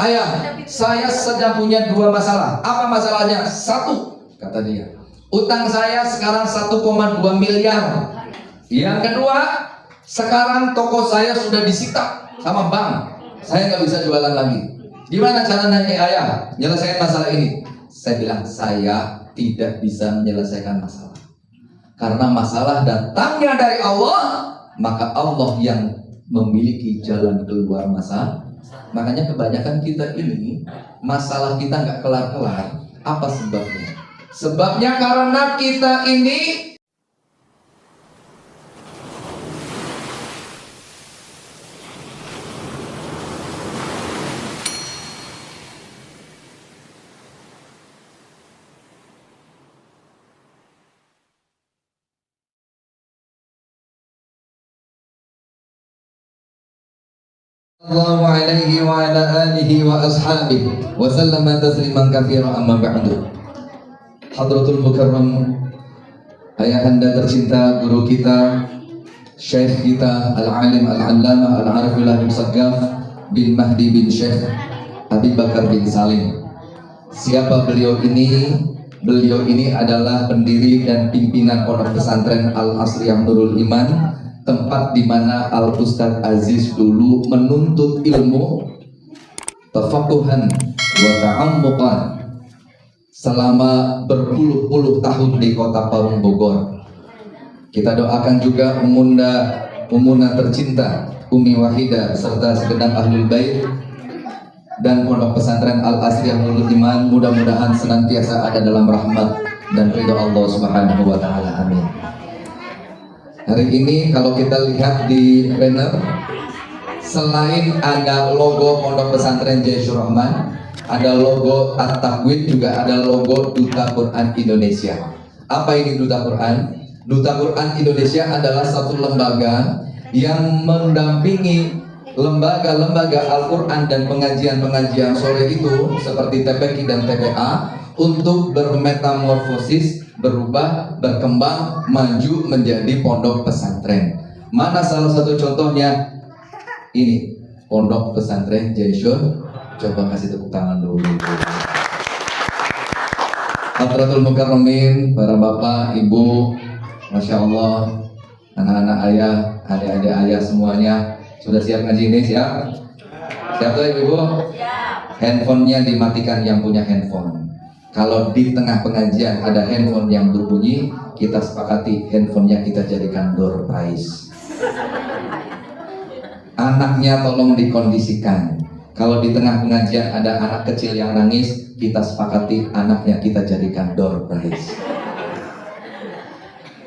Ayah, saya sedang punya dua masalah. Apa masalahnya? Satu, kata dia, utang saya sekarang 1,2 miliar. Yang kedua, sekarang toko saya sudah disita sama bank. Saya nggak bisa jualan lagi. Gimana caranya ayah nyelesain masalah ini? Saya bilang, saya tidak bisa menyelesaikan masalah. Karena masalah datangnya dari Allah, maka Allah yang memiliki jalan keluar masalah. Makanya kebanyakan kita ini masalah kita nggak kelar-kelar. Apa sebabnya? Sebabnya karena kita ini Allahu alaihi wa ala alihi wa ashabihi wa sallama tasliman katsira amma ba'du. Hadratul Mukarram, ayahanda tercinta, guru kita, syekh kita, al-alim al-allamah al-arifullah al-musaggaf bin Mahdi bin Syekh Abi Bakar bin Salim. Siapa beliau ini? Beliau ini adalah pendiri dan pimpinan pondok pesantren Al-Asriyah Nurul Iman, tempat di mana Al Ustadz Aziz dulu menuntut ilmu tafaquhan wa ta'ammuqan selama berpuluh-puluh tahun di kota Parung Bogor. Kita doakan juga Umuna tercinta, Umi Wahidah, serta segenap Ahlul Bait dan pondok pesantren Al-Asriyah Nurul Iman, mudah-mudahan senantiasa ada dalam rahmat dan ridho Allah Subhanahu wa taala. Amin. Hari ini kalau kita lihat di banner, selain ada logo pondok pesantren Jaisyur Rahman, ada logo At-Tahwid, juga ada logo Duta Quran Indonesia. Apa ini Duta Quran? Duta Quran Indonesia adalah satu lembaga yang mendampingi lembaga-lembaga Al-Quran dan pengajian-pengajian sore itu seperti TPQ dan TPA untuk bermetamorfosis, berubah, berkembang, maju menjadi pondok pesantren. Mana salah satu contohnya? Ini pondok pesantren Jaisyur. Coba kasih tepuk tangan dulu. Hadratul Mukarramin, para bapak, ibu, masya Allah, anak-anak ayah, adik-adik ayah semuanya, sudah siap ngaji ini? Siap? Siap tuh ibu? Handphonenya dimatikan yang punya handphone. Kalau di tengah pengajian ada handphone yang berbunyi, kita sepakati handphonenya kita jadikan door prize. Anaknya tolong dikondisikan. Kalau di tengah pengajian ada anak kecil yang nangis, kita sepakati anaknya kita jadikan door prize.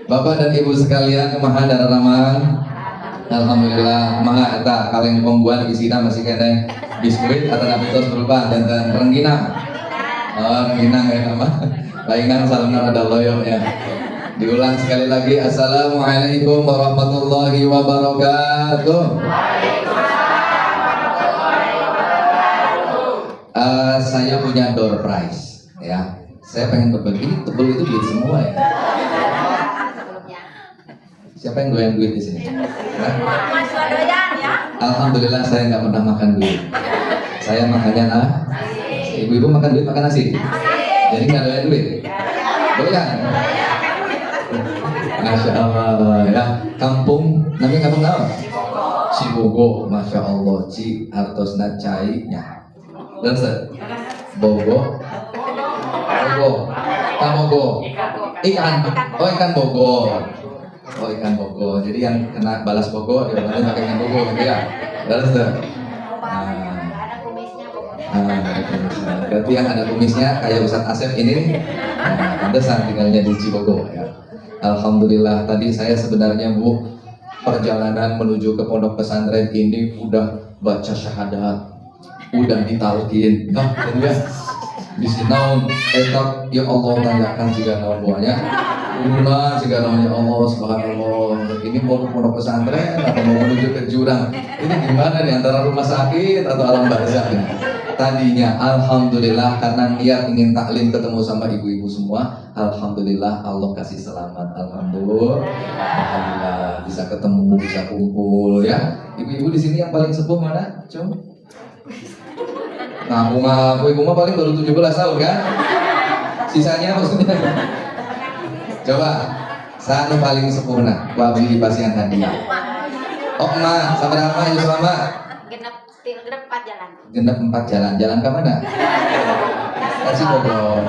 Bapak dan ibu sekalian, kumaha dararaman? Alhamdulillah, maha eta kaleng pembuat isina masih kene biskuit atau nabitos berupa dan rengginang. Oh, rengginang ya nama. Laingan salamna ada loyo ya. Diulang sekali lagi. Assalamualaikum warahmatullahi wabarakatuh. Saya punya door prize ya. Saya pengen berbagi. Ini tebel itu duit semua ya. Siapa yang doyan duit di sini? Alhamdulillah saya nggak pernah makan duit. Saya makannya ibu-ibu makan duit, makan nasi. Jadi nggak doyan duit. Doyan. Masya Allah ya. Kampung, namanya kampung apa? Cibogo. Masya Allah. Ci artosna cainya. Dan Bogo. Kamogo. Ikan. Oh, ikan Bogor. Oh, ikan Bogor. Jadi yang kena balas Bogor dia pakai ikan Bogor gitu ya. Balas tuh. Berarti yang ada kumisnya kayak Ustadz Asep ini, pantesan tinggalnya di Cibogo ya. Alhamdulillah, tadi saya sebenarnya Bu, perjalanan menuju ke pondok pesantren ini udah baca syahadat, udah ditalkin, ya. Di sinaun etak ya Allah tanyakan jika naon buahnya, uruna jika naon ya Allah subhanallah. Ini mau ke pondok pesantren atau mau menuju ke jurang? Ini gimana nih, antara rumah sakit atau alam barzakh ini? Tadinya alhamdulillah karena niat ingin taklim ketemu sama ibu-ibu semua, alhamdulillah Allah kasih selamat, alhamdulillah bisa ketemu, bisa kumpul ya. Ibu-ibu di sini yang paling sepuh mana? Cum? Ibu mah paling baru 17 tahun kan? Sisanya maksudnya. Coba, sanu paling sempurna, wabi di pasian hadiah. Oh ma, sama ya selama. Genep 4 jalan. Genep 4 jalan, jalan ke mana? Kasih Bogor.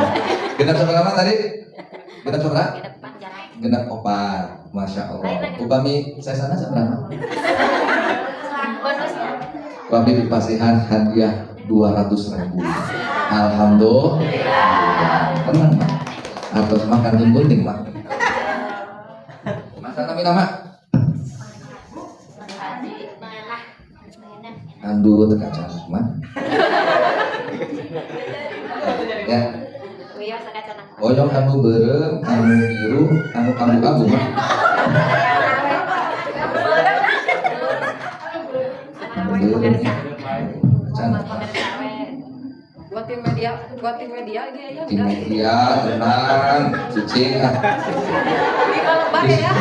Genep sama tadi? Genep sama? Genep 4 jalan. Genep 4, masya Allah. Upami saya sana seberapa? Bonusnya. Wabi di pasihan hadiah 200.000. Alhamdulillah. Tenang mak. Atau makan gunting mak. Masa nama? Andu tekan cantik mak. Ya. Oyong anu berem, anu biru, anu abu-abu mak. Buat tim media ini ya. Tim media, tenang, cicing. 5 lembar ya.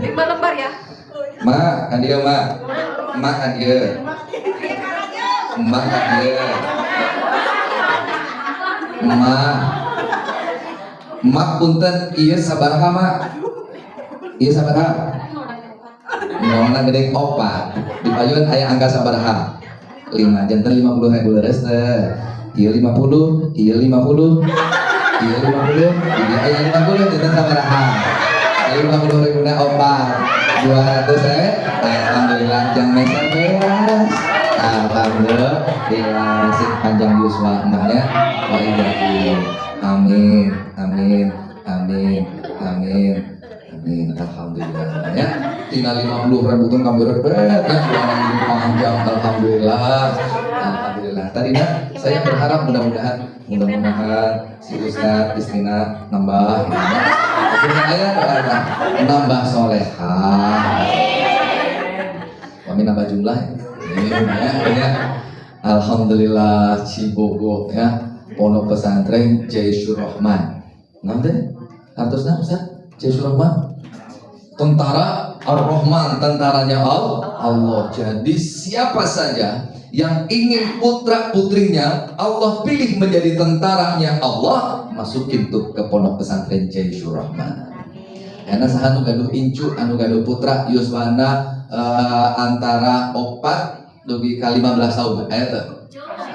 5 lembar ya. Mak, hadia mak. Mak hadia. Mak hadia. Mak punten ieu sabaraha mak? Ieu sabaraha? Nona gede opat. Di payun aya angka sabaraha? 5, jantan 50.000 leres teh. Ieu 50, ieu 50, ieu 50, ieu aya 50 jantan sabaraha? Ayo 50.000 na opat. 200 alhamdulillah jang meser beres. Alhamdulillah sing panjang yuswa namanya wa iyakum. Amin, amin, amin, amin, amin. Alhamdulillah ya. Tinggal 50.000 tuh kamu beres ya. Panjang alhamdulillah. Alhamdulillah. Tadinya saya berharap mudah-mudahan si Ustadz Istina nambah. Akhirnya ayah berharap nambah solehah. Kami nambah jumlah ya. Alhamdulillah Cibogo ya. Pondok pesantren Jaisyur Rahman. Nanti artusnya Ustaz Jaisyur Rahman. Tentara Ar-Rahman, tentaranya Allah. Jadi siapa saja yang ingin putra putrinya Allah pilih menjadi tentaranya Allah, masukin tuh ke pondok pesantren Jaisyur Rahman. Karena sahanu gaduh incu, anu gaduh putra Yuswana antara 4 dugi ka 15 tahun.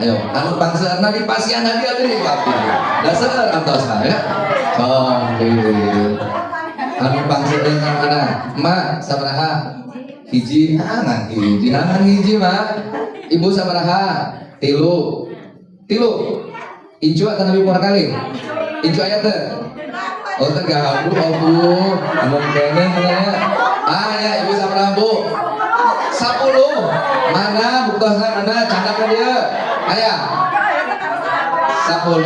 Ayo, anu pangseurna di pasian hadiah geuning Pak. Da seueur antos ya. Anu pangseurna mana? Ma sabaraha? Hiji, ngan hiji mah. Ibu sabaraha? 3. Incu akan lebih berapa kali? Incu aya teh. Oh teh gabu anu kene namanya. Ya ibu sabaraha Bu? 10. Mana buktosna mana candakan dia? Aya. 10.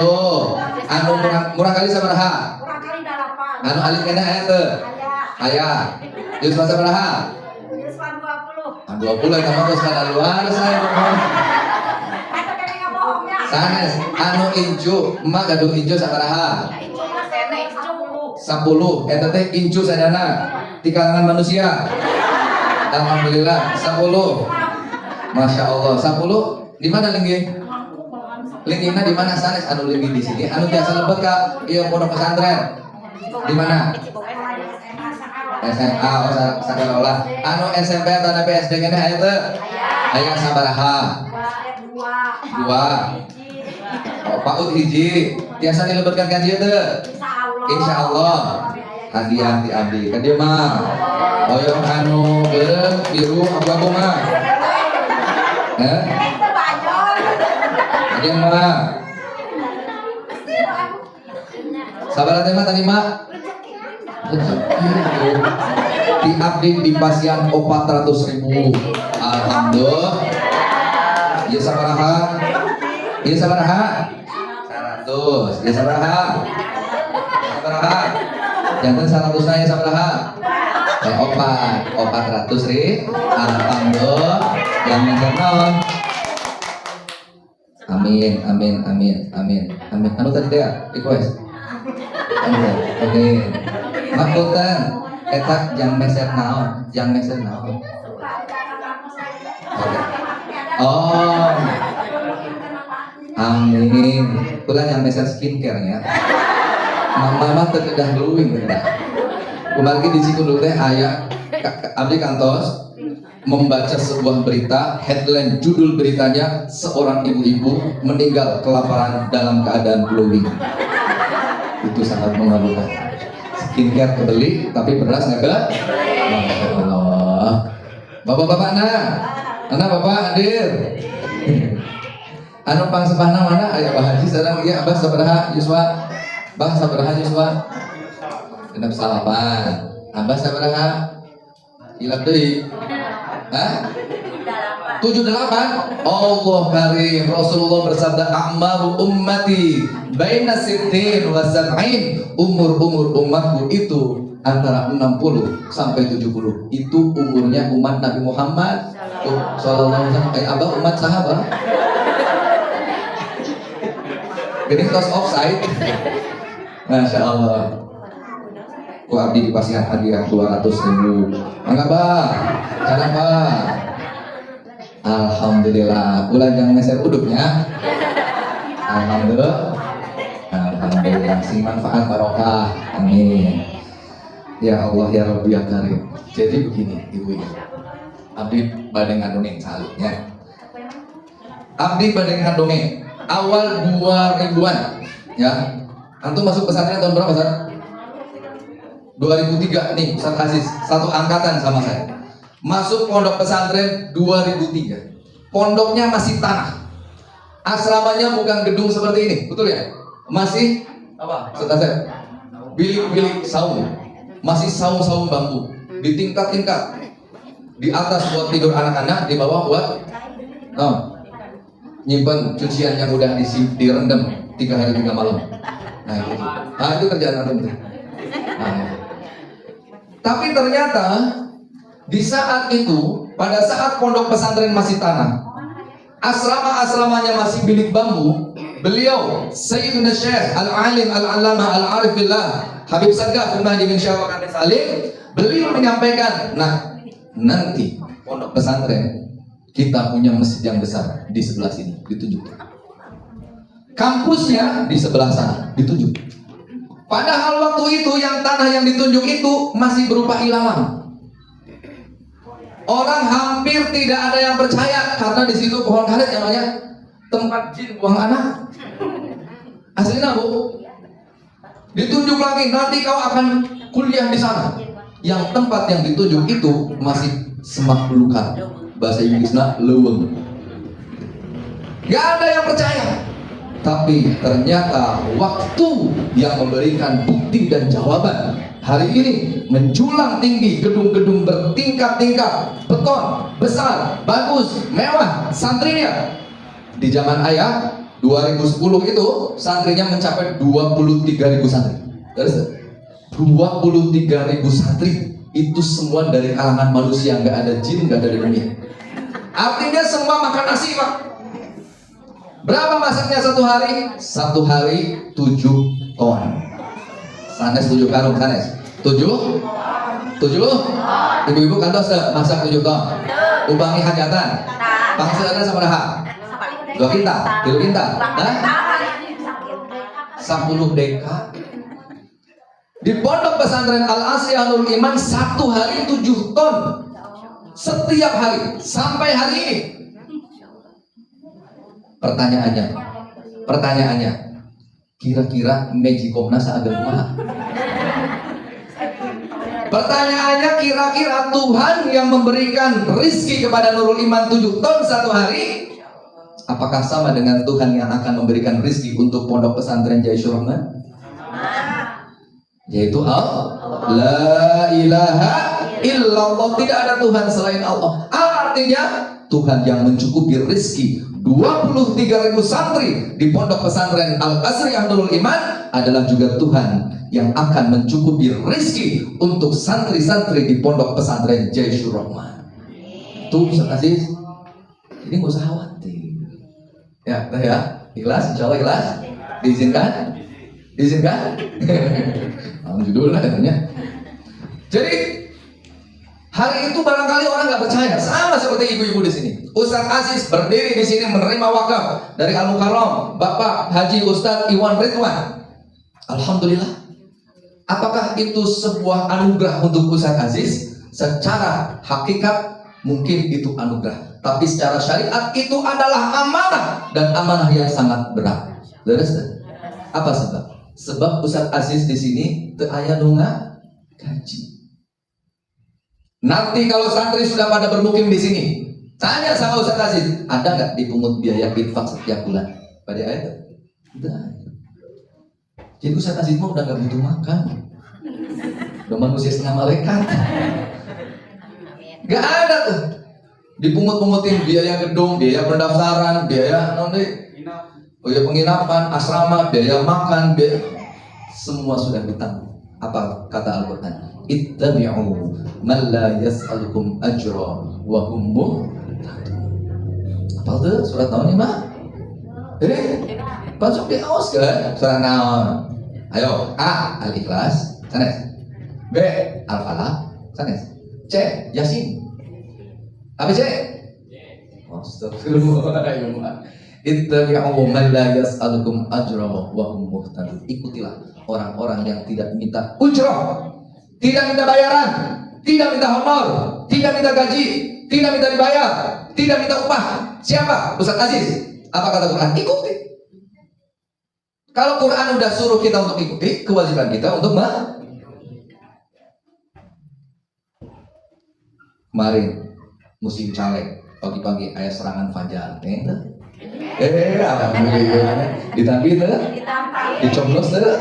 Anu murah kali sabaraha? Murah kali 8. Anu alih kena aya teh? Aya. Yuswa sabaraha? Yuswa 20. 20 eta mah geus kada luar saya. Eta kene ngabohongnya. Sanes anu incu, emak gaduh incu sabaraha? 10. Eta teh incu sadana di kalangan manusia. Alhamdulillah 10. Masya Allah 10. Di mana linggih? Linggihna di mana sanes anu linggih di sini? Anu biasa lebet ka ieu pondok pesantren. Di mana? SMA sakola. Anu SMP atau SD kene aya teu? Aya sabaraha? 2. Oh, PAUD hiji. Tiasa dilebetkan ka dieu teu? Insyaallah. Hadiah di abdi. Ka dieu mah. Oyong anu beureum biru abu-abu mah. Hadiah mah. Sabaraha teh mah tadi mah? Di abdi di pasian 400.000. Alhamdulillah. Ieu sabaraha? Ieu sabaraha? 100. Ieu sabaraha? Sabaraha? Janten 100 na ieu sabaraha? 400.000. Alhamdulillah. Yang naon? Amin. Anu tadi teh request. Amin. Makutan eta jang meser naon? Oh. Amin. Kulang yang meser skincare ya. Mama terkedah glowing bener. Kemarin di Cikundul teh aya abdi kantos membaca sebuah berita, headline judul beritanya seorang ibu-ibu meninggal kelaparan dalam keadaan glowing. Itu sangat mengagumkan. Skincare kebeli tapi beras nggak ke? Masya Allah. Bapak-bapak anak bapak hadir. Anu pangsepahna mana? Aya Pak Haji sekarang ya Abah sabaraha Yuswa. Bah sabaraha Yuswa. Genep salapan. Abah sabaraha? Hilap deui. Hah? 78. Allah karim. Rasulullah bersabda a'maru ummati baina sittin wa sab'in. Umur umatku itu antara 60 sampai 70. Itu umurnya umat Nabi Muhammad sallallahu alaihi wasallam. Abah umat sahabat. Gini cross offside. Masya Allah. Ku abdi dipasihkan hadiah 200.000. Mangga Bah. Sana Bah. Alhamdulillah. Ulah jangan meser uduknya. Alhamdulillah. Alhamdulillah. Sing manfaat barokah. Amin. Ya Allah ya Rabbi ya Karim. Jadi begini ibu ya. Abdi badeng ngadongeng salutnya. Abdi badeng ngadongeng awal 2000-an ya. Antum masuk pesantren tahun berapa, Ustaz? 2003 nih, Ustaz Aziz, satu angkatan sama saya. Masuk pondok pesantren 2003. Pondoknya masih tanah. Asramanya bukan gedung seperti ini, betul ya? Masih apa? Ustaz Aziz, bilik-bilik saung. Masih saung-saung bambu. Di tingkat-tingkat. Di atas buat tidur anak-anak, di bawah buat nyimpen cucian yang udah direndam 3 hari 3 malam. Nah itu kerjaan antum. Tapi ternyata di saat itu, pada saat pondok pesantren masih tanah, asrama-asramanya masih bilik bambu, beliau Sayyiduna Syekh Al-Alim Al-Allamah Al-Arif Billah Habib Sagaf bin Mahdi bin Syawak Salim, beliau menyampaikan, nah nanti pondok pesantren kita punya masjid yang besar di sebelah sini, ditunjuk. Kampusnya di sebelah sana, ditunjuk. Padahal waktu itu yang tanah yang ditunjuk itu masih berupa ilalang. Orang hampir tidak ada yang percaya karena di situ pohon karet yang namanya tempat jin buang anak. Aslinya Bu, ditunjuk lagi nanti kau akan kuliah di sana. Yang tempat yang ditunjuk itu masih semak belukar. Bahasa Inggrisnya leuweung. Gak ada yang percaya. Tapi ternyata waktu yang memberikan bukti dan jawaban. Hari ini menjulang tinggi gedung-gedung bertingkat-tingkat, beton, besar, bagus, mewah, santrinya. Di zaman ayah 2010 itu santrinya mencapai 23.000 santri. Terus 23.000 santri itu semua dari kalangan manusia, nggak ada jin, nggak ada di dunia. Artinya semua makan nasi, Pak. Berapa masaknya satu hari? Satu hari 7 ton. Sanes 7 karung, sanes 7? Ibu-ibu kantos masak 7 ton. Ubangi hajatan. Pangseuna sabaraha? 2 kintal, 3 kintal. Hah? 10 deka. Di pondok pesantren Al-Asri Ahlul Iman satu hari 7 ton. Setiap hari sampai hari ini. Pertanyaannya, kira-kira Mejikomna saagem kumaha? Pertanyaannya, kira-kira Tuhan yang memberikan rizki kepada Nurul Iman 7 ton satu hari, apakah sama dengan Tuhan yang akan memberikan rizki untuk pondok pesantren Jaisyur Rahman? Yaitu La ilaha illallah, tidak ada Tuhan selain Allah. Artinya Tuhan yang mencukupi rizki 23.000 santri di pondok pesantren Al-Asri Ahlul Iman adalah juga Tuhan yang akan mencukupi rizki untuk santri-santri di pondok pesantren Jaisyur Rahman. Tuh Ustaz Aziz, ini nggak usah khawatir. Ya, ikhlas, insya Allah ikhlas. Diizinkan? Alhamdulillah katanya. Jadi Hari itu barangkali orang nggak percaya, sama seperti ibu-ibu di sini. Ustadz Aziz berdiri di sini menerima wakaf dari Al Mukarram Bapak Haji Ustadz Iwan Ridwan. Alhamdulillah. Apakah itu sebuah anugerah untuk Ustadz Aziz? Secara hakikat mungkin itu anugerah, tapi secara syariat itu adalah amanah, dan amanah yang sangat berat. Apa sebab? Sebab Ustadz Aziz di sini teu aya nu gaji. Nanti kalau santri sudah pada bermukim di sini, tanya sama Ustadz Aziz, ada nggak dipungut biaya infak setiap bulan? Pada ayat? Tidak. Jadi Ustadz Aziz mah udah nggak butuh makan, udah manusia setengah malaikat. Gak ada tuh dipungut-pungutin biaya gedung, biaya pendaftaran, biaya penginapan, asrama, biaya makan, biaya semua sudah ditanggung. Apa kata Al-Quran? Ittabi'u man la yas'alukum ajra wa hum muhtadun. Apa tuh surat naon ini mah? Pasuk di aos kan? Surat naon? Ayo, A Al-Ikhlas, sanes. B Al-Falaq, sanes. C Yasin. Apa C? Astagfirullah. Ittabi'u man la yas'alukum ajra wa hum muhtadun. Ikutilah orang-orang yang tidak minta ujrah, tidak minta bayaran, tidak minta honor, tidak minta gaji, tidak minta dibayar, tidak minta upah. Siapa? Ustadz Aziz. Apa kata Quran? Ikuti. Kalau Quran udah suruh kita untuk ikuti, kewajiban kita untuk kemarin musim caleg, pagi-pagi ayah serangan fajar. Alhamdulillah. Ditampi tuh? Dicoblos tuh?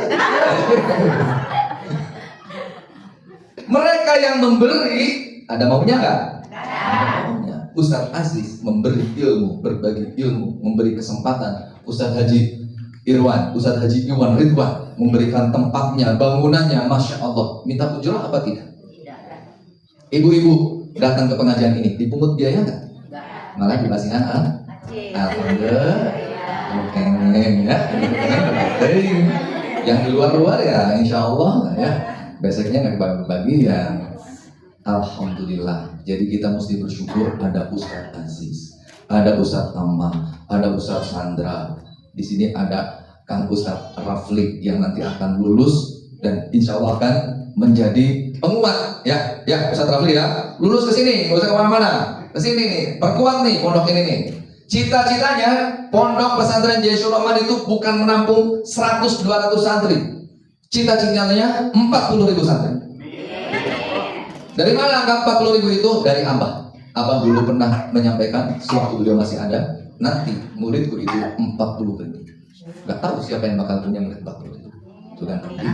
Mereka yang memberi, ada maunya nggak? Maunya. Ustadz Aziz memberi ilmu, berbagi ilmu, memberi kesempatan. Ustadz Haji Irwan, Ustadz Haji Iwan Ridwan memberikan tempatnya, bangunannya, Masya Allah. Minta ujrah apa tidak? Ibu-ibu datang ke pengajian ini, dipungut biaya nggak? Malah dibasihan alhamdulillah. Oke ya. Yang di luar-luar ya insya Allah ya. Besoknya nggak dibagi-bagi ya. Alhamdulillah. Jadi kita mesti bersyukur ada Ustadz Aziz, ada Ustadz Ammar, ada Ustadz Sandra. Di sini ada Kang Ustadz Rafli yang nanti akan lulus dan insya Allah akan menjadi penguat ya. Ya Ustadz Rafli ya, lulus ke sini, nggak usah kemana-mana, ke sini nih, perkuat nih pondok ini nih. Cita-citanya pondok pesantren Jaisyur Rahman itu bukan menampung 100-200 santri. Cita-citanya 40.000 santri. Dari mana angka 40.000 itu? Dari Abah. Abah dulu pernah menyampaikan sewaktu beliau masih ada, nanti muridku itu 40.000. Gak tahu siapa yang bakal punya murid 40.000. Itu kan Rudi,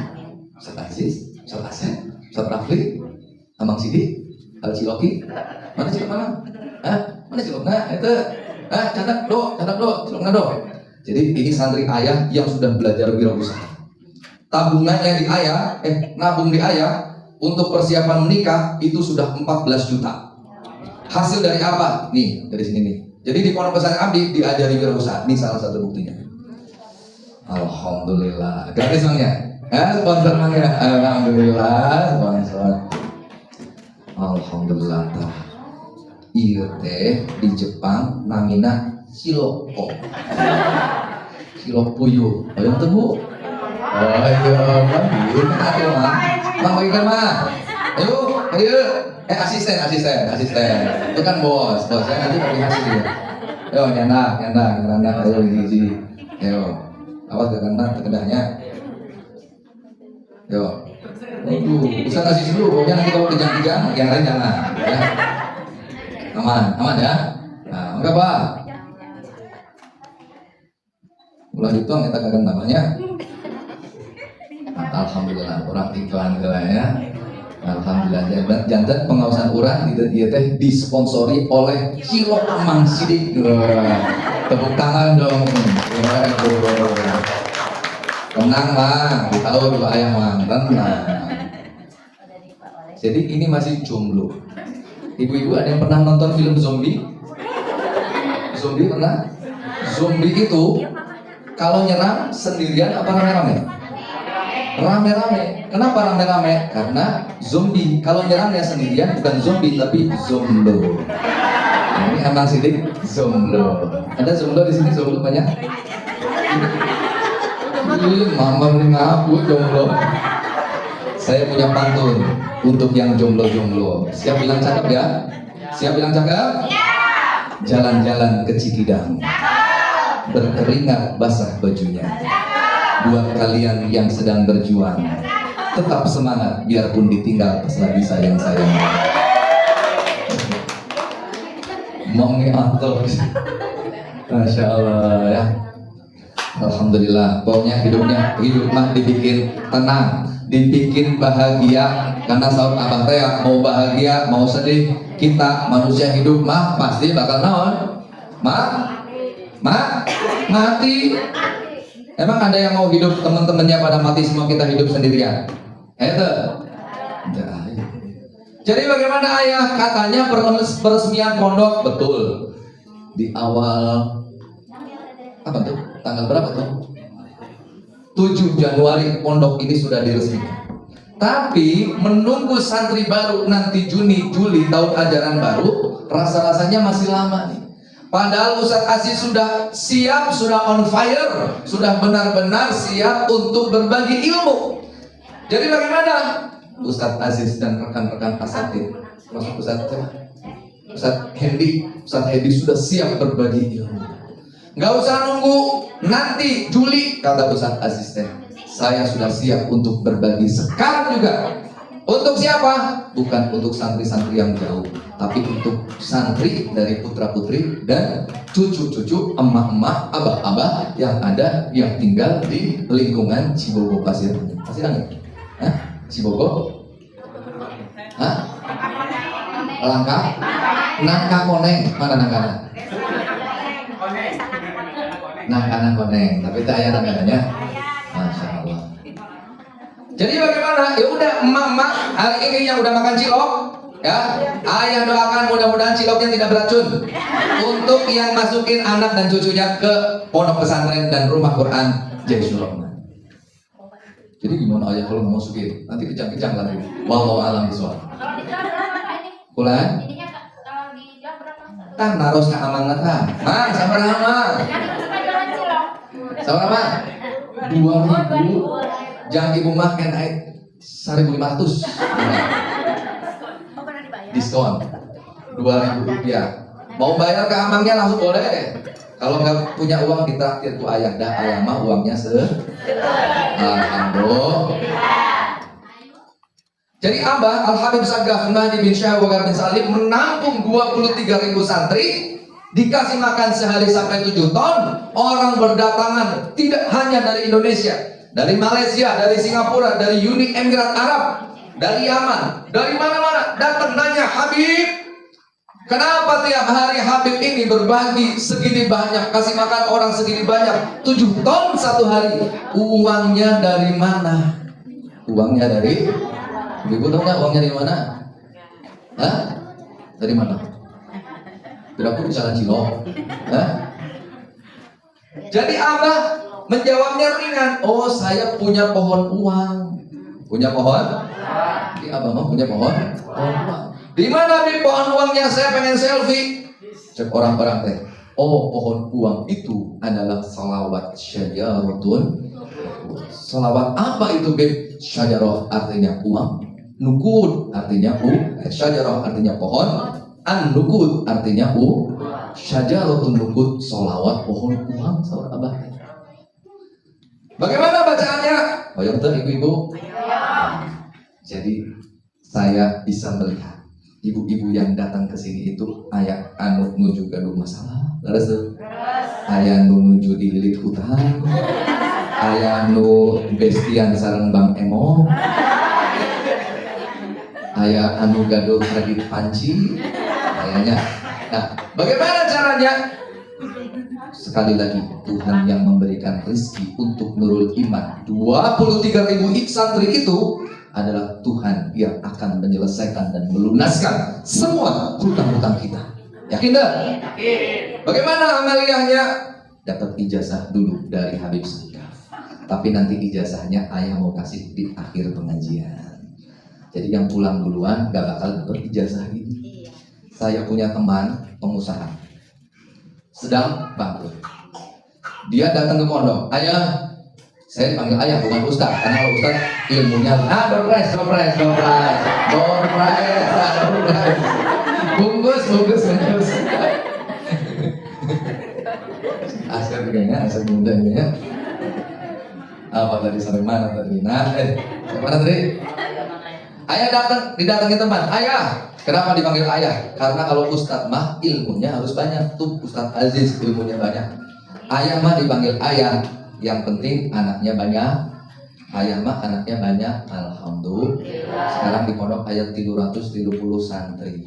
Ustadz Aziz, Ustadz Asep, Ustadz Rafli, Amang Sidi, Al Ciloki. Mana Cilok mana? Mana Cilok? Nah itu catat do, Cilok do. Jadi ini santri ayah yang sudah belajar wirausaha. Tabungannya di ayah, nabung di ayah untuk persiapan menikah itu sudah 14 juta. Hasil dari apa? Nih, dari sini nih. Jadi di pondok pesantren Abdi diajari wirausaha. Ini salah satu buktinya. Alhamdulillah. Gratis Bangnya? Sponsor Bangnya? Alhamdulillah, sponsor. Alhamdulillah. Iya teh di Jepang namina Shiloko. Shilokuyu. Ayo temu. Oh iya, Mang bagikan mah. Ayo. Asisten. Itu kan bos. Saya nanti bagi hasil. Yo nyanda. Ayo gigi. Yo. Awas gak kena terkedahnya. Yo. Bisa kasih dulu. Pokoknya nanti kalau kejang-kejang, yang lain jangan. Ya. Aman ya. Nah, enggak Pak. Ulah hitung kita kagak namanya. Alhamdulillah orang iklan ya. Alhamdulillah jantan pengawasan orang itu dia teh disponsori oleh Cilok Amang Sidik. Tepuk tangan dong. Tenang lah, tahu dua ayam mang, tenang. Jadi ini masih jomblo. Ibu-ibu ada yang pernah nonton film zombie? Zombie pernah? Zombie itu kalau nyerang sendirian apa rame-rame? rame-rame. Kenapa rame-rame? Karena zombie. Kalau nyerangnya sendirian bukan zombie tapi zomblo. Nah, ini emang sidik zomblo. Ada zomblo di sini, zomblo banyak. Mama beli ngaku jomblo. Saya punya pantun untuk yang jomblo-jomblo. Siap bilang cakep ya? Siap bilang cakep? Jalan-jalan ke Cikidang, berkeringat basah bajunya. Buat kalian yang sedang berjuang, tetap semangat biarpun ditinggal pas lagi sayang-sayang. Mongi atau Masya Allah ya. Alhamdulillah. Pokoknya hidup mah dibikin tenang, dibikin bahagia. Karena saud abah teh mau bahagia mau sedih, kita manusia hidup mah pasti bakal naon? Mati. Emang ada yang mau hidup teman-temannya pada mati semua kita hidup sendirian? Jadi bagaimana ayah? Katanya peresmian pondok betul di awal apa tuh? Tanggal berapa tuh? 7 Januari pondok ini sudah diresmikan. Tapi menunggu santri baru nanti Juni, Juli tahun ajaran baru, rasa-rasanya masih lama nih. Padahal Ustadz Aziz sudah siap, sudah on fire, sudah benar-benar siap untuk berbagi ilmu. Jadi bagaimana? Ustadz Aziz dan rekan-rekan asatid, masuk Ustadz Hendy sudah siap berbagi ilmu. Nggak usah nunggu nanti Juli, kata Ustadz Aziz teh. Saya sudah siap untuk berbagi sekarang juga. Untuk siapa? Bukan untuk santri-santri yang jauh, tapi untuk santri dari putra-putri dan cucu-cucu, emak-emak, abah-abah yang ada yang tinggal di lingkungan Cibogo Pasirangan. Pasirangan? Hah? Cibogo? Hah? Langkah? Nangka Koneng. Mana nangkana? Nangkana Koneng. Tapi tak ada nangkananya. Masya Allah. Jadi bagaimana? Ya udah emak-emak hari ini yang udah makan cilok, ya, ayah doakan mudah-mudahan ciloknya tidak beracun. Untuk yang masukin anak dan cucunya ke pondok pesantren dan rumah Quran Jaisul Rahman. Jadi gimana ayah kalau mau masukin? Nanti kejang-kejang lagi. Wallahu a'lam bishawab. Pulang? Kan narosnya amanat ah. Mang, sabar aman. Sabar aman. 2.000. Jangan ibu makan naik 1.500. Diskon 2.000 rupiah. Mau bayar ke amangnya langsung boleh. Kalau nggak punya uang ditraktir tuh ayah. Dah ayah mah uangnya alhamdulillah. Jadi Abah Al-Habib Sagaf Mahdi bin Syah Wagar bin Salim menampung 23.000 santri, dikasih makan sehari sampai 7 ton. Orang berdatangan tidak hanya dari Indonesia, dari Malaysia, dari Singapura, dari Uni Emirat Arab, dari Yaman, dari mana-mana datang nanya, Habib, kenapa tiap hari Habib ini berbagi segini banyak, kasih makan orang segini banyak, 7 ton satu hari. Uangnya dari mana? Uangnya dari Ibu tahu nggak uangnya dari mana? Hah? Dari mana? Berapa di Jalan Cilok? Hah? Jadi Abah menjawabnya ringan. Oh, saya punya pohon uang. Punya pohon? Jadi Abah mah punya pohon uang. Di mana di pohon uangnya? Saya pengen selfie. Cek orang-orang teh. Oh, pohon uang itu adalah salawat syajaratun. Salawat apa itu, Beb? Syajarah artinya uang. Nukud artinya syajarah artinya pohon, an-nukud artinya syajaratun nukud, solawat pohon uang. Saudara Abah. Bagaimana bacaannya? Ayo betul ibu-ibu. Jadi saya bisa melihat ibu-ibu yang datang ke sini itu ayah anu nuju gaduh masalah, laras tuh. Ayah nu nuju dililit hutan, ayah nu bestian sareng Bang Emo. Ayah anu gaduh kredit panci kayaknya. Nah, bagaimana caranya? Sekali lagi, Tuhan yang memberikan rezeki untuk nurul iman 23.000 santri itu adalah Tuhan yang akan menyelesaikan dan melunaskan semua hutang-hutang kita. Yakin dah? Bagaimana amaliyahnya? Dapat ijazah dulu dari Habib Sagaf. tapi nanti ijazahnya ayah mau kasih di akhir pengajian. Jadi yang pulang duluan gak bakal dapat ijazah ini. Saya punya teman pengusaha sedang bangkrut. Dia datang ke pondok, ayah, saya dipanggil ayah bukan ustaz, karena kalau ustaz ilmunya door prize, bungkus. Asal begini, asal mudanya. Apa tadi sampai mana tadi? Sampai mana tadi? Ayah didatangi teman. Ayah, kenapa dipanggil ayah? Karena kalau ustaz mah ilmunya harus banyak. Tuh Ustaz Aziz ilmunya banyak. Ayah mah dipanggil ayah. Yang penting anaknya banyak. Ayah mah anaknya banyak. Alhamdulillah. Sekarang di pondok ayat 330 santri.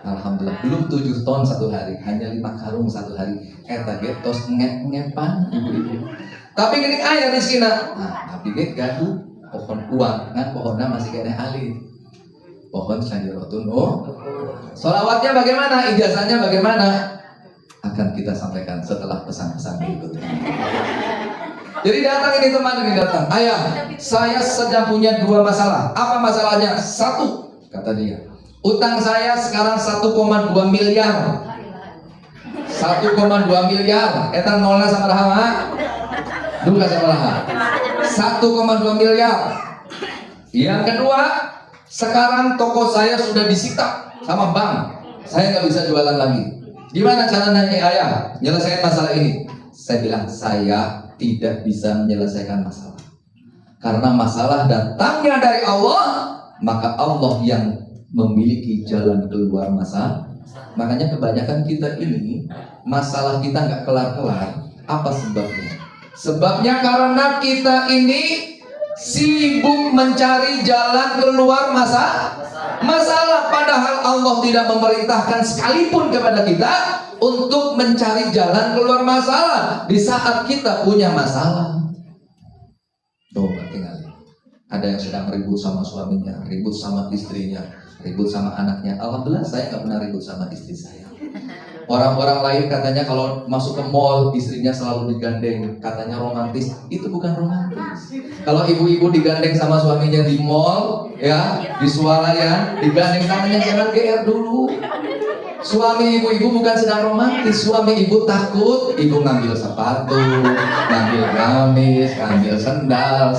Alhamdulillah. Belum 7 ton satu hari, hanya 5 karung satu hari. Eta ge tos ngep-ngepan ibu-ibu. Tapi gini ayah di sini. Nah, tapi ge gaduh pohon uang kan pohonnya masih kena alit. Pohon syajarotun sholawatnya bagaimana? Ijazahnya bagaimana? Akan kita sampaikan setelah pesan-pesan berikut ini. Jadi datang ini teman ini datang. Ayah, saya sedang punya 2 masalah. Apa masalahnya? 1, kata dia. Utang saya sekarang 1,2 miliar. 1,2 miliar. Eta nolnya sama rahama. Duka sama raha. 1,2 miliar. Yang kedua, sekarang toko saya sudah disita sama bank. Saya nggak bisa jualan lagi. Gimana caranya ayah nyelesaikan masalah ini? Saya bilang saya tidak bisa menyelesaikan masalah. Karena masalah datangnya dari Allah, maka Allah yang memiliki jalan keluar masalah. Makanya kebanyakan kita ini masalah kita nggak kelar-kelar. Apa sebabnya? Sebabnya karena kita ini sibuk mencari jalan keluar masalah. Padahal Allah tidak memerintahkan sekalipun kepada kita untuk mencari jalan keluar masalah di saat kita punya masalah. Tuh, tinggal. Ada yang sedang ribut sama suaminya, ribut sama istrinya, ribut sama anaknya. Alhamdulillah saya nggak pernah ribut sama istri saya. Orang-orang lain katanya kalau masuk ke mall istrinya selalu digandeng, katanya romantis. Itu bukan romantis. Kalau ibu-ibu digandeng sama suaminya di mall, ya, di swalayan, digandeng tangannya jangan GR dulu. Suami ibu-ibu bukan sedang romantis. Suami ibu takut, ibu ngambil sepatu, ngambil gamis, ngambil sendal.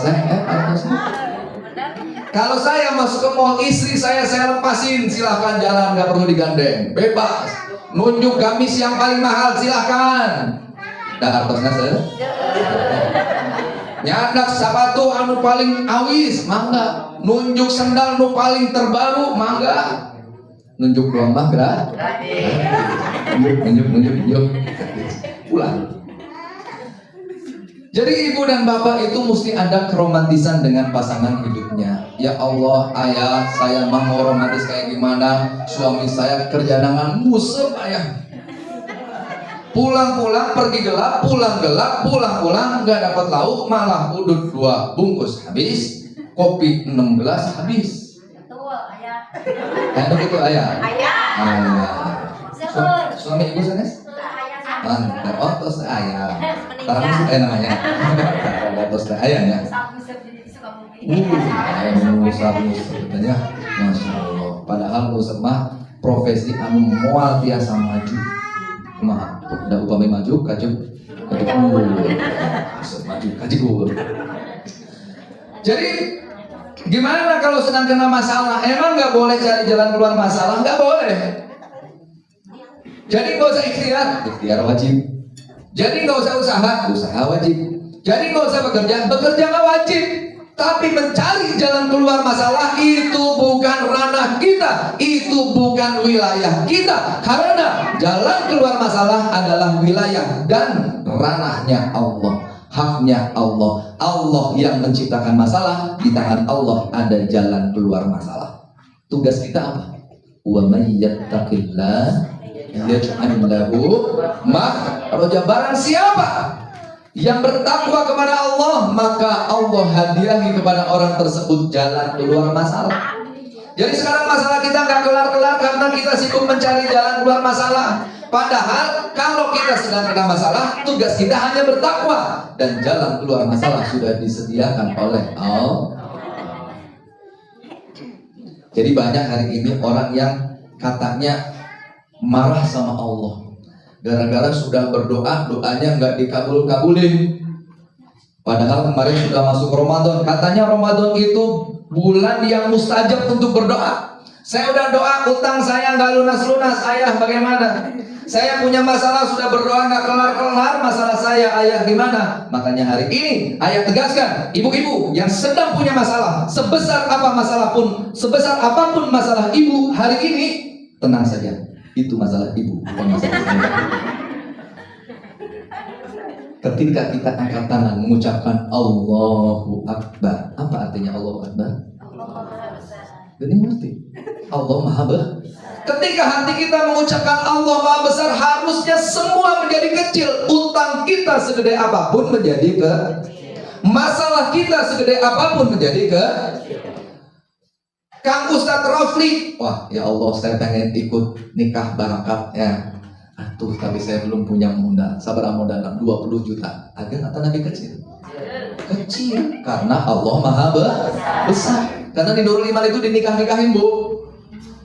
Kalau saya masuk ke mall, istri saya lepasin, silahkan jalan, nggak perlu digandeng, bebas. Nunjuk gamis yang paling mahal, silahkan. Dah artosnya saya. Nyadak sepatu anu paling awis, mangga. Nunjuk sendal anu paling terbaru, mangga. Nunjuk doang mah gratis. Nunjuk. Pulang. Jadi ibu dan bapak itu mesti ada keromantisan dengan pasangan hidupnya. Ya Allah, ayah, saya mah mau romantis kayak gimana? Suami saya kerja dengan musem ayah. Pulang-pulang pergi gelap, pulang nggak dapat lauk, malah udut 2 bungkus habis, kopi 6 gelas habis. Betul, ayah. Enak itu ayah. Ayah. Suami ibu sanes? Mantap, oh tos ayah. Tarang namanya. Tos ayahnya. Musab katanya, masya Allah. Padahal musab mah profesi anu moal tiasa maju. Kumaha? Da upami maju kaju maju kaju. Jadi gimana kalau sedang kena masalah? Emang nggak boleh cari jalan keluar masalah? Nggak boleh. Jadi nggak usah ikhtiar wajib. Jadi nggak usah usaha wajib. Jadi nggak usah bekerja nggak wajib. Tapi mencari jalan keluar masalah itu bukan ranah kita, itu bukan wilayah kita. Karena jalan keluar masalah adalah wilayah dan ranahnya Allah, haknya Allah. Allah yang menciptakan masalah, di tangan Allah ada jalan keluar masalah. Tugas kita apa? Wa may yattaqillah yaj'al lahu makhraja. Barang siapa yang bertakwa kepada Allah, maka Allah hadiahi kepada orang tersebut jalan keluar masalah. Jadi sekarang masalah kita nggak kelar-kelar karena kita sibuk mencari jalan keluar masalah. Padahal kalau kita sedang kena masalah, tugas kita hanya bertakwa, dan jalan keluar masalah sudah disediakan oleh Allah. Jadi banyak hari ini orang yang katanya marah sama Allah gara-gara sudah berdoa, doanya nggak dikabul-kabulin. Padahal kemarin sudah masuk Ramadan. Katanya Ramadan itu bulan yang mustajab untuk berdoa. Saya udah doa, utang saya nggak lunas-lunas, ayah bagaimana? Saya punya masalah, sudah berdoa nggak kelar-kelar masalah saya, ayah gimana? Makanya hari ini ayah tegaskan, ibu-ibu yang sedang punya masalah, sebesar apapun masalah ibu hari ini, tenang saja, itu masalah ibu, bukan masalah saya. Ketika kita angkat tangan mengucapkan Allahu Akbar, apa artinya Allahu Akbar? Jadi ngerti? Allah Maha Besar. Ketika hati kita mengucapkan Allah Maha Besar, harusnya semua menjadi kecil. Utang kita segede apapun menjadi kecil. Masalah kita segede apapun menjadi kecil. Kang Ustadz Rofli, wah ya Allah, saya pengen ikut nikah barakatnya. Aduh, tapi saya belum punya modal. Sabar, modal 20 juta. Agak kata Nabi kecil. Kecil karena Allah Maha Besar. Karena di Nurul Iman itu dinikah-nikahin, Bu.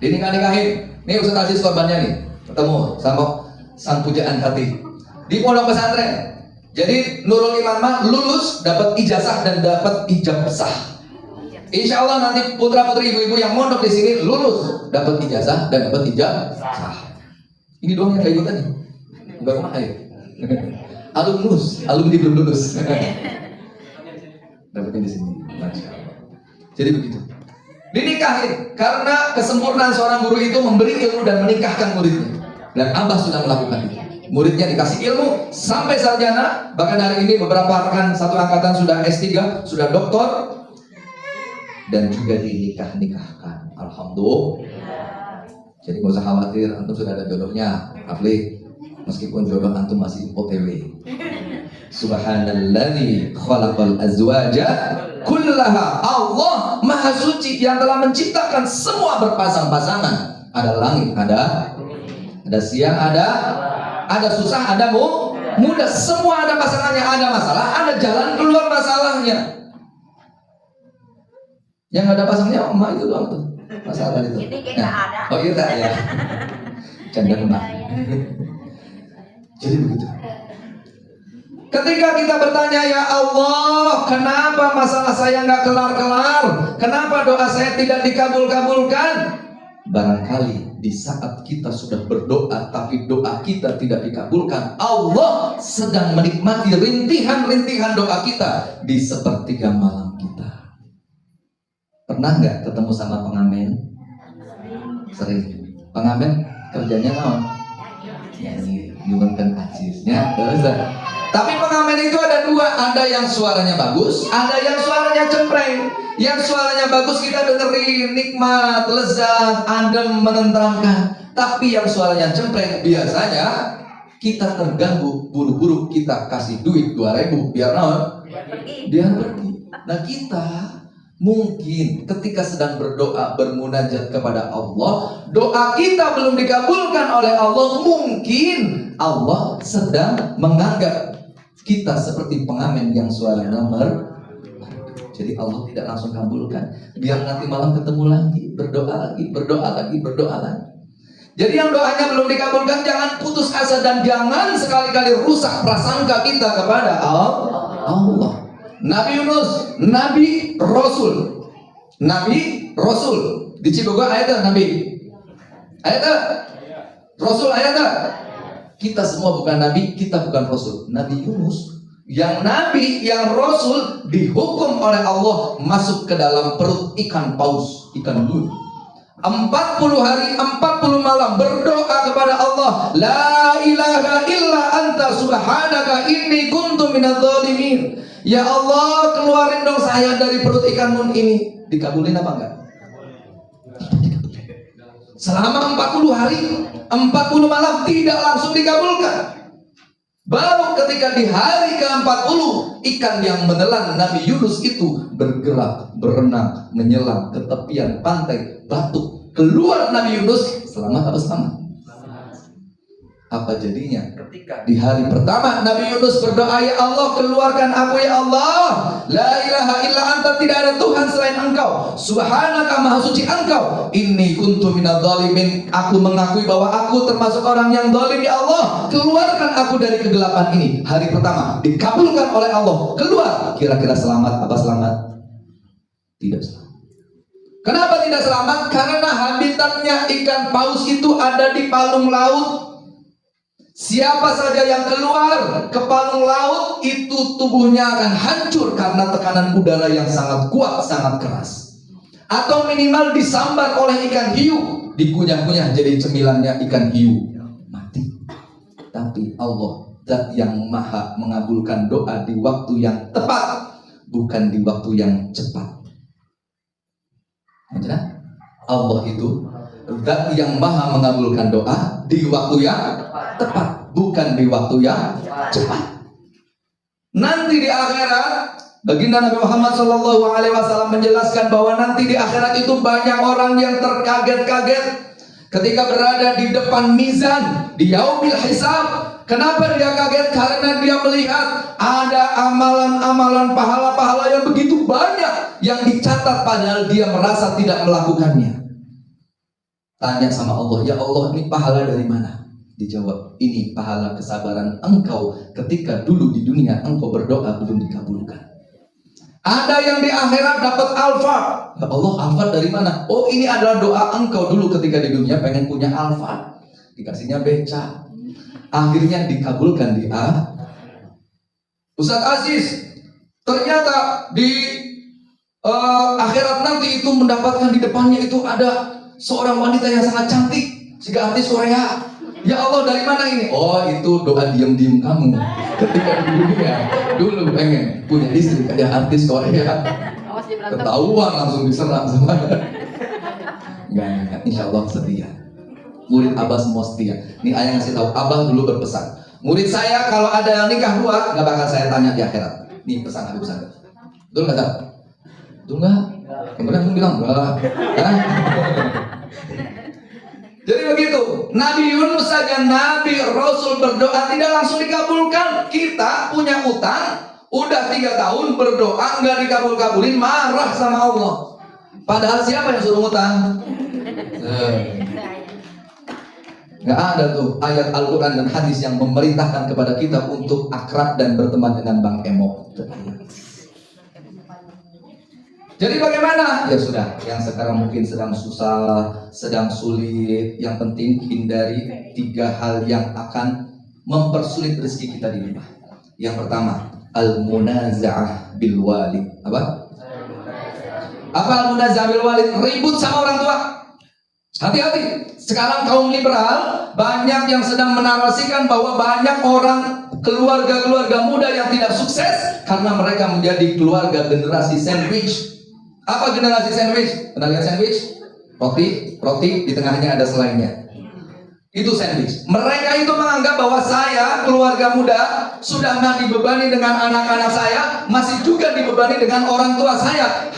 Dinikah-nikahin. Nih Ustaz Aziz korbannya nih. Ketemu sama sang pujaan hati di pondok pesantren. Jadi Nurul Iman mah lulus, dapat ijazah dan dapat ijab sah. Insya Allah nanti putra-putri ibu-ibu yang mondok di sini lulus, dapat ijazah dan dapat ijab sah. Ini doang yang kayak gitu nih. Bukan kemana ya? Alumni belum lulus. Dapatnya di sini. Masya Allah. Jadi begitu. Dinikahin karena kesempurnaan seorang guru itu memberi ilmu dan menikahkan muridnya. Dan Abah sudah melakukan itu. Muridnya dikasih ilmu sampai sarjana. Bahkan hari ini beberapa rekan satu angkatan sudah S3, sudah doktor, dan juga dinikahkan. Alhamdulillah. Jadi gak usah khawatir, antum sudah ada jodohnya, Afli. Meskipun jodoh antum masih OTW. Subhanalladzi khalaqal azwaja kullaha. Allah Maha Suci yang telah menciptakan semua berpasang-pasangan. Ada langit, ada siang, ada susah, ada mudah. Semua ada pasangannya, ada masalah, ada jalan keluar masalahnya. Yang ada pasangnya emak itu doang tuh. Masalah itu. Ini kita ada. Oh iya tak ya. Canda emak. Jadi begitu. Ketika kita bertanya, ya Allah, kenapa masalah saya nggak kelar-kelar? Kenapa doa saya tidak dikabul-kabulkan? Barangkali di saat kita sudah berdoa tapi doa kita tidak dikabulkan, Allah sedang menikmati rintihan-rintihan doa kita di sepertiga malam kita. Pernah nggak ketemu sama pengamen? Sering. Pengamen kerjanya naon? Nyanyi, nyuwunkeun ajisnya. Tapi pengamen itu ada dua, ada yang suaranya bagus, ada yang suaranya cempreng. Yang suaranya bagus kita dengerin, nikmat, lezat, adem, menenteramkan. Tapi yang suaranya cempreng biasanya kita terganggu, buru-buru kita kasih duit 2.000 biar naon? Biar pergi. Nah kita mungkin ketika sedang berdoa, bermunajat kepada Allah, doa kita belum dikabulkan oleh Allah. Mungkin Allah sedang menganggap kita seperti pengamen yang suaranya merdu. Jadi Allah tidak langsung kabulkan. Biar nanti malam ketemu lagi, berdoa lagi. Jadi yang doanya belum dikabulkan, jangan putus asa dan jangan sekali-kali rusak prasangka kita kepada Allah. Nabi Yunus, Nabi Rasul. Di Cibogo ayatnya Nabi. Ayatnya Rasul ayatnya. Kita semua bukan Nabi, kita bukan Rasul. Nabi Yunus yang Nabi, yang Rasul dihukum oleh Allah masuk ke dalam perut ikan paus, ikan duri. 40 hari, 40 malam berdoa kepada Allah. La ilaha illa anta subhanaka inni kuntu minadz zalimin. Ya Allah, keluarin dong saya dari perut ikan nun ini. Dikabulin apa enggak? Selama 40 hari, 40 malam tidak langsung dikabulkan. Baru ketika di hari ke-40, ikan yang menelan Nabi Yunus itu bergerak, berenang, menyelam ke tepian pantai Batu. Keluar Nabi Yunus, selamat apa selamat? Apa jadinya? Ketika di hari pertama Nabi Yunus berdoa, ya Allah keluarkan aku ya Allah, la ilaha illa anta, tidak ada Tuhan selain engkau, subhanaka maha suci engkau, inni kuntu minadz zalimin, aku mengakui bahwa aku termasuk orang yang zalim ya Allah, keluarkan aku dari kegelapan ini. Hari pertama dikabulkan oleh Allah, keluar. Kira-kira selamat apa selamat? Tidak selamat. Kenapa tidak selamat? Karena habitatnya ikan paus itu ada di palung laut. Siapa saja yang keluar ke palung laut itu tubuhnya akan hancur karena tekanan udara yang sangat kuat, sangat keras. Atau minimal disambar oleh ikan hiu, dikunyah-kunyah jadi cemilannya ikan hiu, mati. Tapi Allah zat yang maha mengabulkan doa di waktu yang tepat, bukan di waktu yang cepat. Allah itu zat yang maha mengabulkan doa di waktu yang tepat, bukan di waktu yang cepat. Nanti di akhirat, baginda Nabi Muhammad SAW menjelaskan bahwa nanti di akhirat itu banyak orang yang terkaget-kaget ketika berada di depan mizan di yaumil hisab. Kenapa dia kaget? Karena dia melihat ada amalan-amalan pahala-pahala yang begitu banyak yang dicatat padahal dia merasa tidak melakukannya. Tanya sama Allah, ya Allah ini pahala dari mana? Dijawab, ini pahala kesabaran engkau ketika dulu di dunia engkau berdoa belum dikabulkan. Ada yang di akhirat dapat alfa. Ya Allah, alfa dari mana? Oh, ini adalah doa engkau dulu ketika di dunia pengen punya alfa. Dikasihnya beca. Akhirnya dikabulkan di Ustadz Aziz, ternyata di akhirat nanti itu mendapatkan di depannya itu ada seorang wanita yang sangat cantik, si artis Korea. Ya Allah, dari mana ini? Oh, itu doa diam-diam kamu ketika di dunia dulu pengen punya istri kayak artis Korea. Ketahuan langsung diserang sama. Enggak, insya Allah setia. Murid Abah semua setia. Nih ayah ngasih tahu, Abah dulu berpesan, murid saya kalau ada yang nikah dua nggak bakal saya tanya di akhirat. Nih pesan Habib Ustaz. Betul nggak tak? Betul nggak? Kemudian aku bilang enggak. Jadi begitu, Nabi Yunus saja, Nabi Rasul berdoa tidak langsung dikabulkan. Kita punya utang, udah 3 tahun berdoa nggak dikabul-kabulin, marah sama Allah. Padahal siapa yang suruh utang? Nggak ada tuh ayat Al-Quran dan hadis yang memerintahkan kepada kita untuk akrab dan berteman dengan Bang Emo. Jadi bagaimana? Ya sudah, yang sekarang mungkin sedang susah, sedang sulit, yang penting hindari 3 hal yang akan mempersulit rezeki kita di rumah. Yang pertama, al-munaza'ah bil walid. Apa al-munaza'ah bil walid? Ribut sama orang tua. Hati-hati. Sekarang kaum liberal banyak yang sedang menarasikan bahwa banyak orang keluarga-keluarga muda yang tidak sukses karena mereka menjadi keluarga generasi sandwich. Apa generasi sandwich? Pernah lihat sandwich? Roti di tengahnya ada selainnya. Itu sandwich. Mereka itu menganggap bahwa saya, keluarga muda, sudah nggak dibebani dengan anak-anak saya, masih juga dibebani dengan orang tua saya.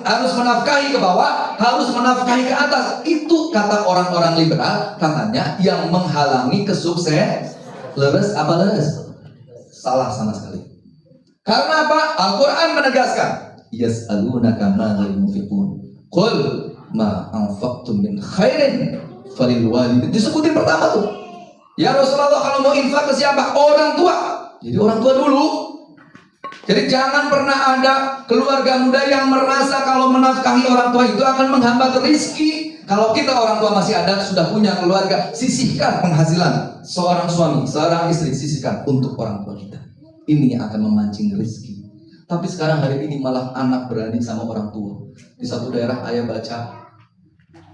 Harus menafkahi ke bawah, harus menafkahi ke atas. Itu kata orang-orang liberal, katanya yang menghalangi kesuksesan. Leres apa leres? Salah sama sekali. Karena apa? Al-Quran menegaskan, yas'alunaka madzal yunfiqun qul ma anfaqtum min khairin falil walidin. Disebutin pertama tuh, ya Rasulullah kalau mau infak ke siapa? Orang tua. Jadi orang tua dulu. Jadi jangan pernah ada keluarga muda yang merasa kalau menafkahi orang tua itu akan menghambat rezeki. Kalau kita orang tua masih ada, sudah punya keluarga, sisihkan penghasilan seorang suami, seorang istri, sisihkan untuk orang tua kita. Ini yang akan memancing rezeki. Tapi sekarang hari ini malah anak berani sama orang tua. Di satu daerah ayah baca,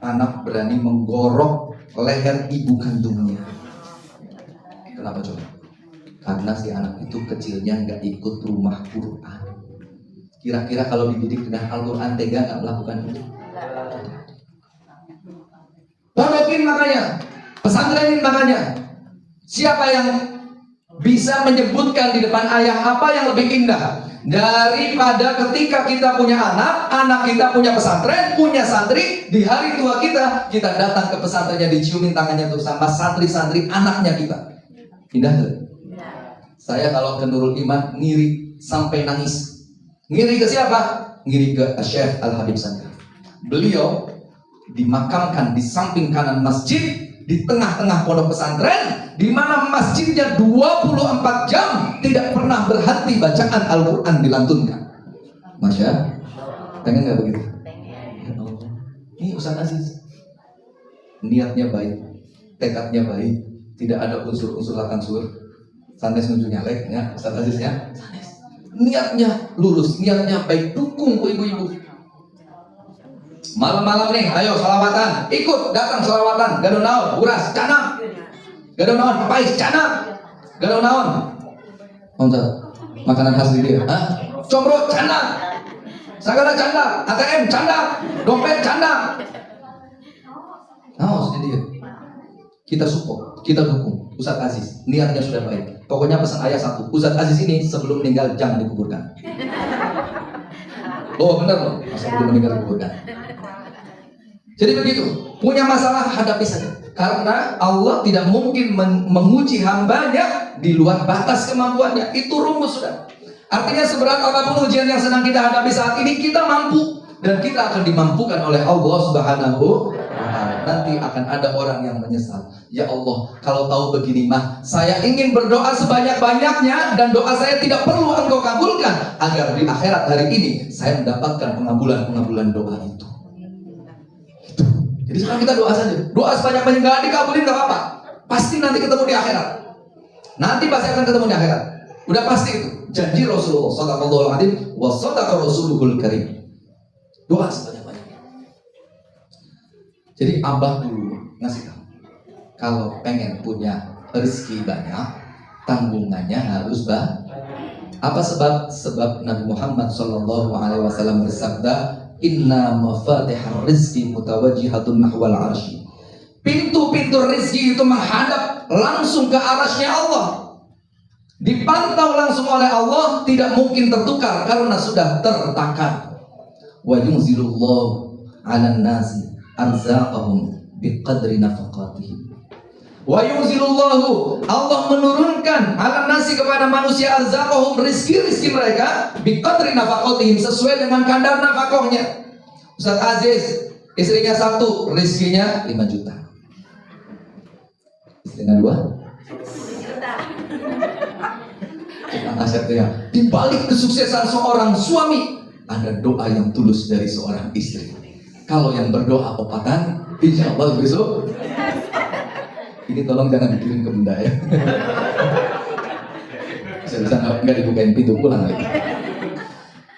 anak berani menggorok leher ibu kandungnya. Kenapa coba? Karena si anak itu kecilnya nggak ikut rumah Quran. Kira-kira kalau dididik dengan Al-Quran tega nggak melakukan itu? Pondokin makanya, pesantrenin makanya. Siapa yang bisa menyebutkan di depan ayah apa yang lebih indah daripada ketika kita punya anak, anak kita punya pesantren, punya santri, di hari tua kita datang ke pesantrennya, diciumin tangannya tuh sama santri-santri anaknya kita. Indah gak? Saya kalau ke Nurul Iman ngiri sampai nangis. Ngiri ke siapa? Ngiri ke Syekh Al-Habib Sanggar. Beliau dimakamkan di samping kanan masjid, di tengah-tengah pondok pesantren, di mana masjidnya 24 jam tidak pernah berhenti bacaan Al-Quran dilantunkan. Masya, pengen nggak begitu? Ini Ustaz Aziz, niatnya baik, tekadnya baik, tidak ada unsur-unsur lakansur, sanes nuju nyalek, ya Ustaz Aziz ya. Niatnya lurus, niatnya baik, dukung ibu-ibu. Malam-malam nih, ayo salawatan, ikut datang salawatan, gado naon, uras, canang, gado naon, papais, canang, gado naon, makanan khas di dia, combro, canang, sagala canda, ATM, canda, dompet, canda. Nah, maksudnya dia, kita support, kita dukung Ustaz Aziz, niatnya sudah baik. Pokoknya pesan ayah satu, Ustaz Aziz ini sebelum meninggal jangan dikuburkan. Oh benar loh, sebelum meninggal dikuburkan. Jadi begitu, punya masalah hadapi saja. Karena Allah tidak mungkin menguji hambanya di luar batas kemampuannya. Itu rumus sudah. Artinya seberat apapun ujian yang sedang kita hadapi saat ini, kita mampu. Dan kita akan dimampukan oleh Allah Subhanahu wa Ta'ala. Nanti akan ada orang yang menyesal. Ya Allah, kalau tahu begini mah, saya ingin berdoa sebanyak-banyaknya, dan doa saya tidak perlu Engkau kabulkan, agar di akhirat hari ini saya mendapatkan pengabulan doa itu. Jadi sekarang kita doa saja. Doa sebanyak-banyak, gak dikabulin gak apa-apa. Pasti nanti ketemu di akhirat. Nanti pasti akan ketemu di akhirat. Udah pasti itu. Janji Rasulullah Sallallahu Alaihi Wasallam wa sadaqa Rasuluhul Karim. Doa sebanyak-banyaknya. Jadi abah dulu ngasih tahu, kalau pengen punya rezeki banyak, tanggungannya harus banyak. Apa sebab? Sebab Nabi Muhammad Sallallahu Alaihi Wasallam bersabda, Inna mafatihar rizki mutawajjihatun nahwal arsy. Pintu-pintu rizki itu menghadap langsung ke arasnya Allah. Dipantau langsung oleh Allah, tidak mungkin tertukar karena sudah tertakar. Wa yunzilullahu 'alan nasi arzaqahum biqadri nafaqatihim. Wa yunzilullahu, Allah menurunkan 'alan nasi kepada manusia arzaqahum, rizki-rizki mereka biqadri nafaqatihim, sesuai dengan kadar nafkahnya. Ustaz Aziz, istrinya 1, rizkinya 5 juta. Istrinya 2 juta. Asetnya. Di balik kesuksesan seorang suami ada doa yang tulus dari seorang istri. Kalau yang berdoa opatan, insya Allah besok. Ini tolong jangan dikirim ke bunda ya. Bisa nggak dibukain pintu pulang lagi.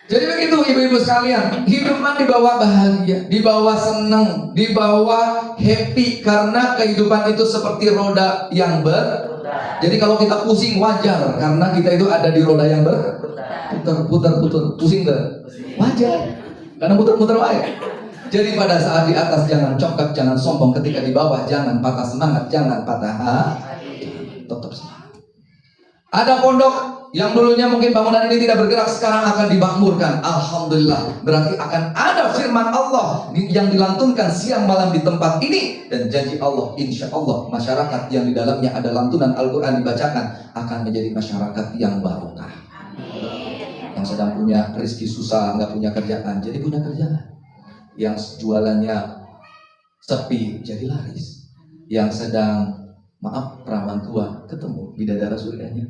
Jadi begitu ibu-ibu sekalian, hidupan di bawah bahagia, di bawah senang, di bawah happy, karena kehidupan itu seperti roda yang jadi kalau kita pusing wajar, karena kita itu ada di roda yang putar, pusing gak? Wajar, karena muter-muter wae. Jadi pada saat di atas jangan congkak, jangan sombong, ketika di bawah jangan patah semangat, jangan patah hati, tetap semangat. Ada pondok yang dulunya mungkin bangunan ini tidak bergerak, sekarang akan dimakmurkan. Alhamdulillah, berarti akan ada firman Allah yang dilantunkan siang malam di tempat ini, dan janji Allah, insya Allah masyarakat yang di dalamnya ada lantunan Al-Quran dibacakan akan menjadi masyarakat yang barokah. Yang sedang punya rezeki susah, nggak punya kerjaan, jadi punya kerjaan. Yang jualannya sepi jadi laris. Yang sedang perawan tua ketemu bidadara surganya.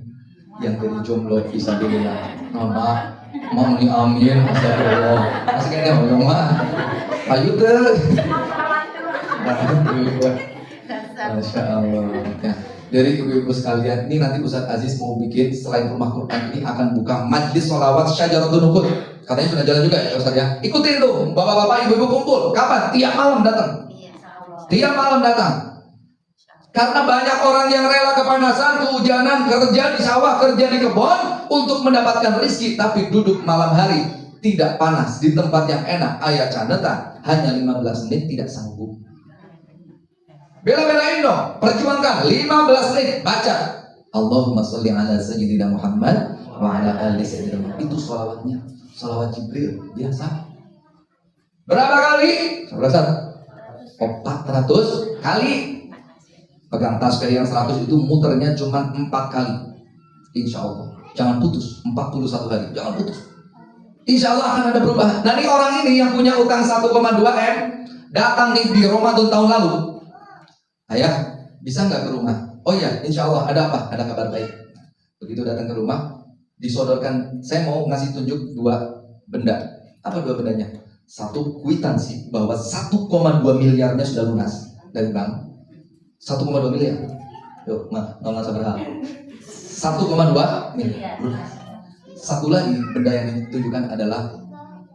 Yang jadi jomblo bisa bilang, mama mau nih amin, astagfirullah. Masih kayaknya ngomong mah, ayo deh. Masya Allah. Ya. Dari ibu-ibu sekalian, ini nanti Ustaz Aziz mau bikin selain rumah Quran ini akan buka majlis sholawat Syajaratun Nubuwah. Katanya sudah jalan juga ya Ustaz ya. Ikutin tuh, bapak-bapak ibu-ibu kumpul. Kapan? Tiap malam datang. Tiap malam datang. Karena banyak orang yang rela kepanasan, kehujanan, kerja di sawah, kerja di kebun untuk mendapatkan rezeki, tapi duduk malam hari tidak panas di tempat yang enak. Ayah cadetan hanya 15 menit tidak sanggup. Bela-belain dong, perjuangkan 15 menit baca. Allahumma sholli ala sayyidina Muhammad wa ala ali sayyidina Muhammad. Itu sholawatnya, sholawat Jibril biasa. Berapa kali? 400 kali. Pegang tasbih yang 100 itu muternya cuma 4 kali. Insya Allah. Jangan putus. 41 hari. Jangan putus. Insya Allah akan ada perubahan. Nah, ini orang ini yang punya utang 1,2 M datang nih di Ramadan tahun lalu. Ayah, bisa nggak ke rumah? Oh iya, insya Allah. Ada apa? Ada kabar baik. Begitu datang ke rumah, disodorkan. Saya mau ngasih tunjuk 2 benda. Apa 2 bendanya? Satu, kwitansi bahwa 1,2 miliarnya sudah lunas dari bank. 1,2 miliar. Yuk, nol berapa? 1,2 miliar lunas. Satu lagi benda yang ditunjukkan adalah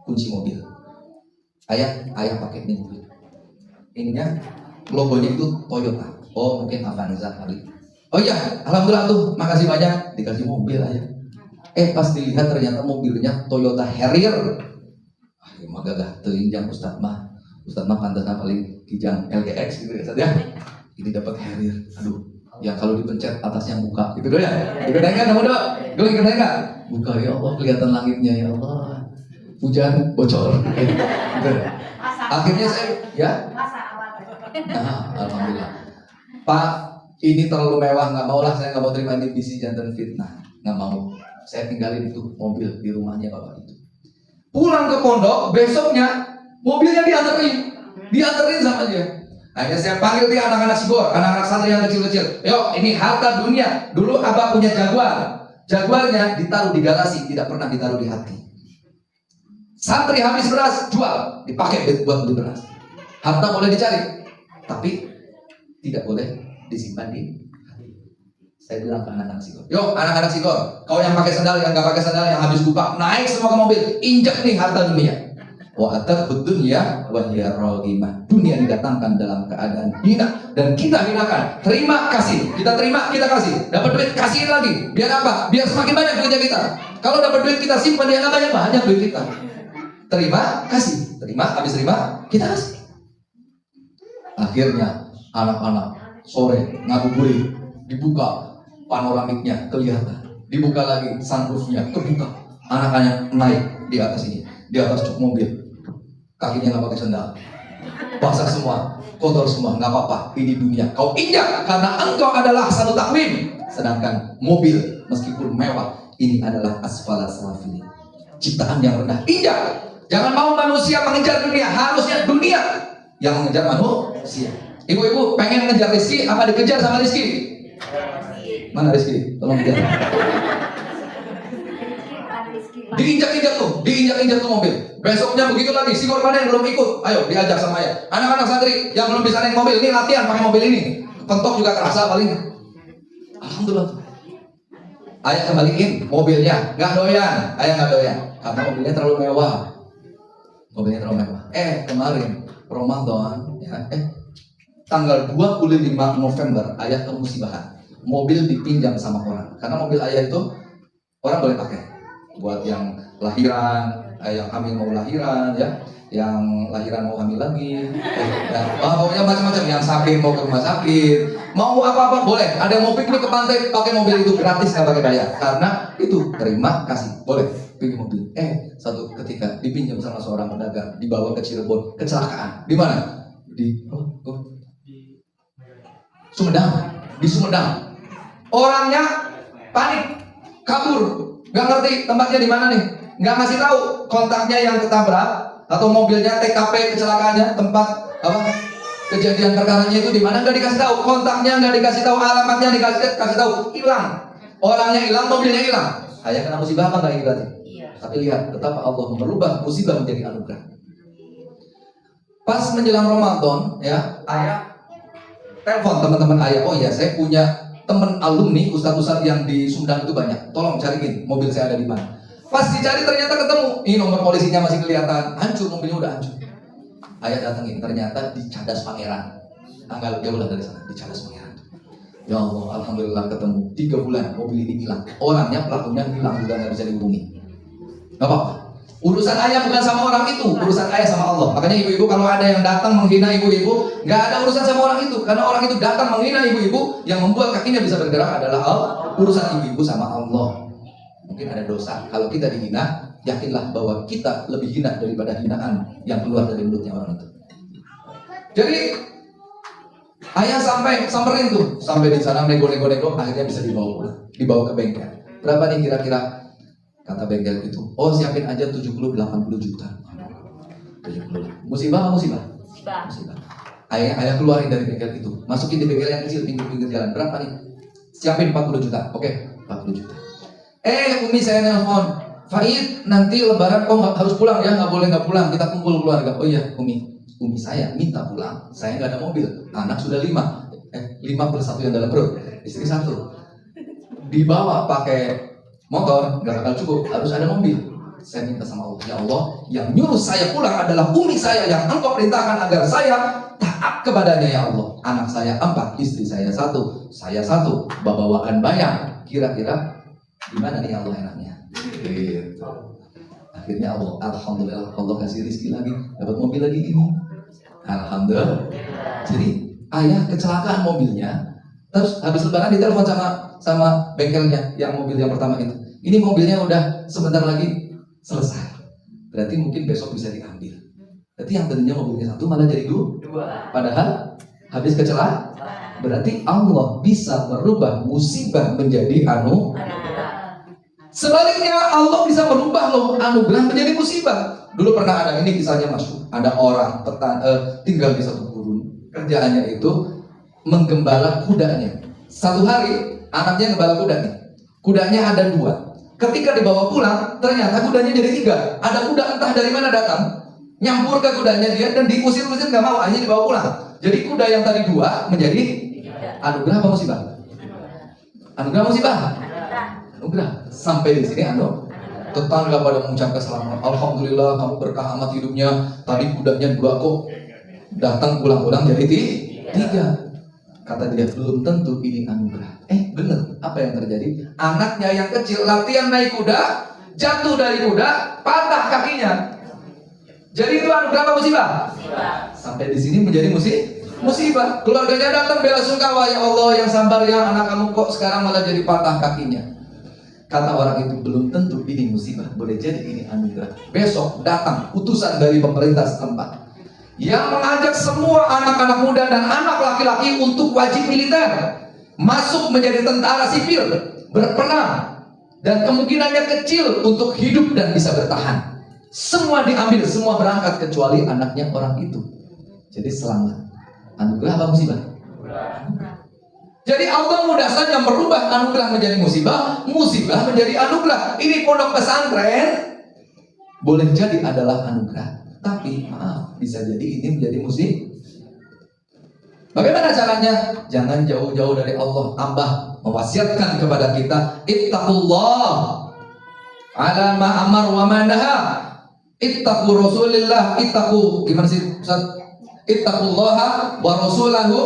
kunci mobil. Ayah pakai ini mobil. Ininya logonya itu Toyota. Oh, mungkin Avanza kali. Oh iya, alhamdulillah tuh, makasih banyak, dikasih mobil ayah. Pas dilihat ternyata mobilnya Toyota Harrier. Mah gagah teuing Ustaz mah pantasna paling kijang LGX gitu ya Ustaz ya. Ini dapat Harrier. Aduh, ya kalau dipencet atasnya buka gitu doh ya. Dikenain kan kamu doh? Gue dikenain enggak? Buka ya Allah, kelihatan langitnya ya Allah. Hujan bocor. Gitu. Akhirnya saya ya. Nah, alhamdulillah. Pak, ini terlalu mewah, nggak mau lah, saya nggak mau terima ini bisi jantan fitnah, nggak mau. Saya tinggalin itu mobil di rumahnya bapak itu. Pulang ke pondok, besoknya mobilnya dianterin sama dia. Akhirnya saya panggil dia anak-anak Sigor, anak-anak santri yang kecil-kecil. Yuk, ini harta dunia. Dulu abah punya Jaguar. Jaguarnya ditaruh di garasi, tidak pernah ditaruh di hati. Santri habis beras, jual, dipakai buat beli beras. Harta boleh dicari, tapi tidak boleh disimpan di hati. Saya bilang ke anak-anak Sigor, yuk anak-anak Sigor, kau yang pakai sandal, yang nggak pakai sandal, yang habis buka, naik semua ke mobil, injak nih harta dunia. Wa atat dunya wa hiya raghimah. Dunia didatangkan dalam keadaan hina dan kita hinakan. Terima kasih, kita terima, kita kasih. Dapat duit kasihin lagi. Biar apa? Biar semakin banyak duitnya kita. Kalau dapat duit kita simpan, dia nggak banyak duit kita. Terima kasih, terima, habis terima kita kasih. Akhirnya anak-anak sore ngabuburit, dibuka panoramiknya kelihatan, dibuka lagi sunroofnya kebuka, anak-anak naik di atas ini, di atas truk mobil, kakinya nggak pakai sandal, basah semua, kotor semua, nggak apa-apa, ini dunia kau injak karena engkau adalah satu takwim. Sedangkan mobil meskipun mewah, ini adalah asfala safili, ciptaan yang rendah. Injak, jangan mau manusia mengejar dunia, harusnya dunia yang mengejar manusia. Ibu-ibu pengen ngejar rezeki apa dikejar sama rezeki? Mana rezeki? Tolong kejar. Diinjak-injak tuh mobil. Besoknya begitu lagi, si korban yang belum ikut, ayo diajak sama ayah. Anak-anak santri yang belum bisa naik mobil, ini latihan pakai mobil ini. Pentok juga kerasa paling. Alhamdulillah. Ayah kembaliin mobilnya, nggak doyan. Ayah nggak doyan karena mobilnya terlalu mewah. Kemarin Ramadan ya, tanggal 25 November ayah kemusibahan. Mobil dipinjam sama orang. Karena mobil ayah itu orang boleh pakai buat yang lahiran, yang hamil mau lahiran ya, yang lahiran mau hamil lagi, pokoknya macam-macam, yang sakit mau ke rumah sakit, mau apa-apa boleh. Ada yang mau piknik ke pantai pakai mobil itu gratis, nggak pakai bayar. Karena itu terima kasih, boleh pilih mobil. Satu ketika dipinjam sama seorang pedagang, dibawa ke Cirebon, kecelakaan. Di mana? Di Sumedang. Orangnya panik, kabur, nggak ngerti tempatnya di mana nih, nggak ngasih tahu kontaknya yang ketabrak atau mobilnya, TKP kecelakaannya, tempat kejadian perkaranya itu di mana, nggak dikasih tahu, kontaknya nggak dikasih tahu, alamatnya dikasih tahu, hilang, orangnya hilang, mobilnya hilang. Ayah kena musibah apa nggak ini berarti? Iya. Tapi lihat betapa Allah merubah musibah menjadi anugerah. Pas menjelang Ramadan ya, ayah telepon teman-teman ayah, oh iya saya punya teman alumni ustadz yang di Sumedang itu banyak, tolong cariin mobil saya ada di mana. Pas dicari ternyata ketemu, ini nomor polisinya masih kelihatan, hancur, mobilnya udah hancur. Ayah datengin, ternyata di Cadas Pangeran, nggak jauh lah dari sana, di Cadas Pangeran. Ya Allah, alhamdulillah ketemu. 3 bulan mobil ini hilang, orangnya pelakunya hilang juga, nggak bisa dihubungi. Nggak apa-apa, Urusan ayah bukan sama orang itu, urusan ayah sama Allah. Makanya ibu-ibu kalau ada yang datang menghina ibu-ibu, nggak ada urusan sama orang itu. Karena orang itu datang menghina ibu-ibu, yang membuat kakinya bisa bergerak adalah Allah. Urusan ibu-ibu sama Allah. Mungkin ada dosa. Kalau kita dihina, yakinlah bahwa kita lebih hina daripada hinaan yang keluar dari mulutnya orang itu. Jadi ayah samperin tuh, sampai di sana nego-nego, akhirnya bisa dibawa pulang, dibawa ke bengkel. Berapa nih kira-kira? Kata bengkel itu, oh siapin aja 70-80 juta. 70. Musibah. Ayah keluarin dari bengkel itu, masukin di bengkel yang kecil, pinggir-pinggir jalan. Berapa nih? Siapin 40 juta. Oke, 40 juta. Umi saya nelpon, Faid, nanti lebaran kok harus pulang ya, nggak boleh nggak pulang, kita kumpul keluarga. Oh iya, Umi saya minta pulang, saya nggak ada mobil, anak sudah 5 plus 1 yang dalam perut, istri 1. Dibawa pakai motor nggak bakal cukup, harus ada mobil. Saya minta sama Allah, ya Allah, yang nyuruh saya pulang adalah umi saya yang Engkau perintahkan agar saya taat kepadanya ya Allah. Anak saya 4, istri saya 1, saya 1, bawaan banyak. Kira-kira gimana nih Allah enaknya? Gitu. Akhirnya alhamdulillah Allah kasih rezeki lagi, dapat mobil lagi ini. Alhamdulillah. Jadi ayah kecelakaan mobilnya, terus habis lebaran ditelepon sama bengkelnya yang mobil yang pertama itu. Ini mobilnya udah sebentar lagi selesai. Berarti mungkin besok bisa diambil. Berarti yang tadinya mobilnya 1 malah jadi 2. Padahal habis kecelakaan. Berarti Allah bisa merubah musibah menjadi anugerah. Sebaliknya Allah bisa merubah anugerah menjadi musibah. Dulu pernah ada, ini kisahnya masyhur. Ada orang tinggal di satu gurun. Kerjaannya itu menggembala kudanya. Satu hari anaknya gembala kuda nih. Kudanya ada 2. Ketika dibawa pulang, ternyata kudanya jadi 3. Ada kuda entah dari mana datang, nyampur ke kudanya dia dan diusir-usir nggak mau, akhirnya dibawa pulang. Jadi kuda yang tadi 2 menjadi anugerah apa musibah? Anugerah musibah? Anugerah. Sampai di sini tetangga pada mengucapkan selamat. Alhamdulillah kamu berkah amat hidupnya. Tadi kudanya 2 kok datang pulang-pulang jadi 3. Kata dia, belum tentu ini anugerah. Bener, apa yang terjadi? Anaknya yang kecil latihan naik kuda, jatuh dari kuda, patah kakinya. Jadi itu anugerah apa musibah? Sampai di sini menjadi musibah. Keluarganya datang bela sungkawa, ya Allah yang sabar ya, anak kamu kok sekarang malah jadi patah kakinya. Kata orang itu, belum tentu ini musibah, boleh jadi ini anugerah. Besok datang utusan dari pemerintah setempat yang mengajak semua anak-anak muda dan anak laki-laki untuk wajib militer, masuk menjadi tentara sipil, berperang, dan kemungkinannya kecil untuk hidup dan bisa bertahan. Semua diambil, semua berangkat kecuali anaknya orang itu. Jadi selamat. Anugerah apa musibah? Jadi Allah mudah saja merubah anugerah menjadi musibah, musibah menjadi anugerah. Ini pondok pesantren boleh jadi adalah anugerah, tapi maaf, bisa jadi ini menjadi musibah. Bagaimana caranya? Jangan jauh-jauh dari Allah. Allah mewasiatkan kepada kita, ittaqullah ala ma amar wa ma naha. Ittaqu Rasulillah, gimana sih Ustaz? Ittaqullaha wa rasulahu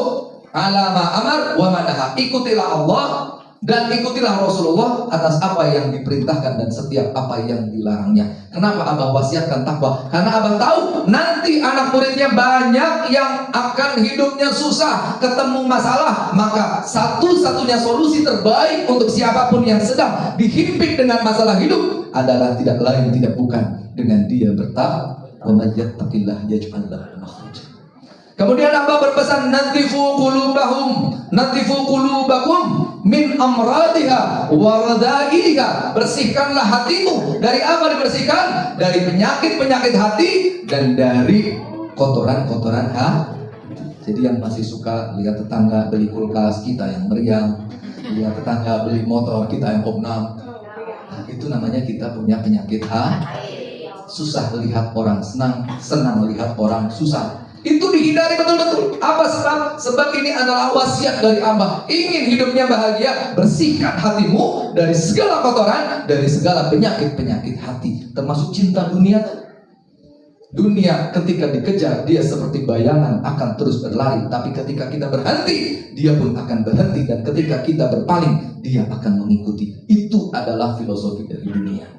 ala ma amar wa ma naha. Ikutilah Allah dan ikutilah Rasulullah atas apa yang diperintahkan dan setiap apa yang dilarangnya. Kenapa Abah wasiatkan takwa? Karena Abah tahu nanti anak muridnya banyak yang akan hidupnya susah, ketemu masalah. Maka satu-satunya solusi terbaik untuk siapapun yang sedang dihimpit dengan masalah hidup adalah tidak lain tidak bukan dengan dia bertakwa. Wa may yattaqillah yaj'al lahu makhraja. Kemudian Abah berpesan, nadifu qulubakum min amradiha wa radaiha. Bersihkanlah hatimu. Dari apa dibersihkan? Dari penyakit-penyakit hati dan dari kotoran-kotoran hati. Jadi yang masih suka lihat tetangga beli kulkas, kita yang meriang. Lihat tetangga beli motor, kita yang opnam. Nah, itu namanya kita punya penyakit hati. Susah lihat orang senang, senang lihat orang susah. Itu dihindari betul-betul. Apa sebab? Sebab ini adalah wasiat dari Abah. Ingin hidupnya bahagia, bersihkan hatimu dari segala kotoran, dari segala penyakit-penyakit hati, termasuk cinta dunia. Dunia ketika dikejar, dia seperti bayangan akan terus berlari. Tapi ketika kita berhenti, dia pun akan berhenti. Dan ketika kita berpaling, dia akan mengikuti. Itu adalah filosofi dari dunia.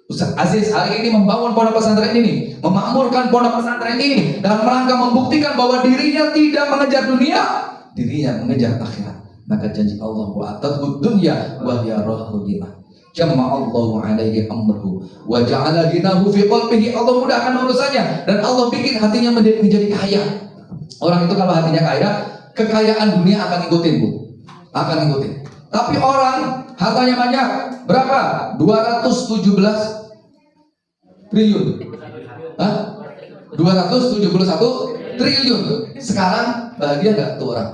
Ustaz Aziz hari ini membangun pondok pesantren ini, memakmurkan pondok pesantren ini dalam rangka membuktikan bahwa dirinya tidak mengejar dunia, dirinya mengejar akhirat. Maka janji Allah wa atadhud dunya wa hiya rahudimah. Jama'allahu alaihi amruhu wa ja'ala ghinahu fi qalbihi. Allah mudahkan urusannya dan Allah bikin hatinya menjadi kaya. Orang itu kalau hatinya kaya, kekayaan dunia akan ngikutin, Bu. Akan ngikutin. Tapi orang hartanya banyak, berapa? 217 triliun. Hah? 271 triliun. Sekarang bahagia nggak tuh orang?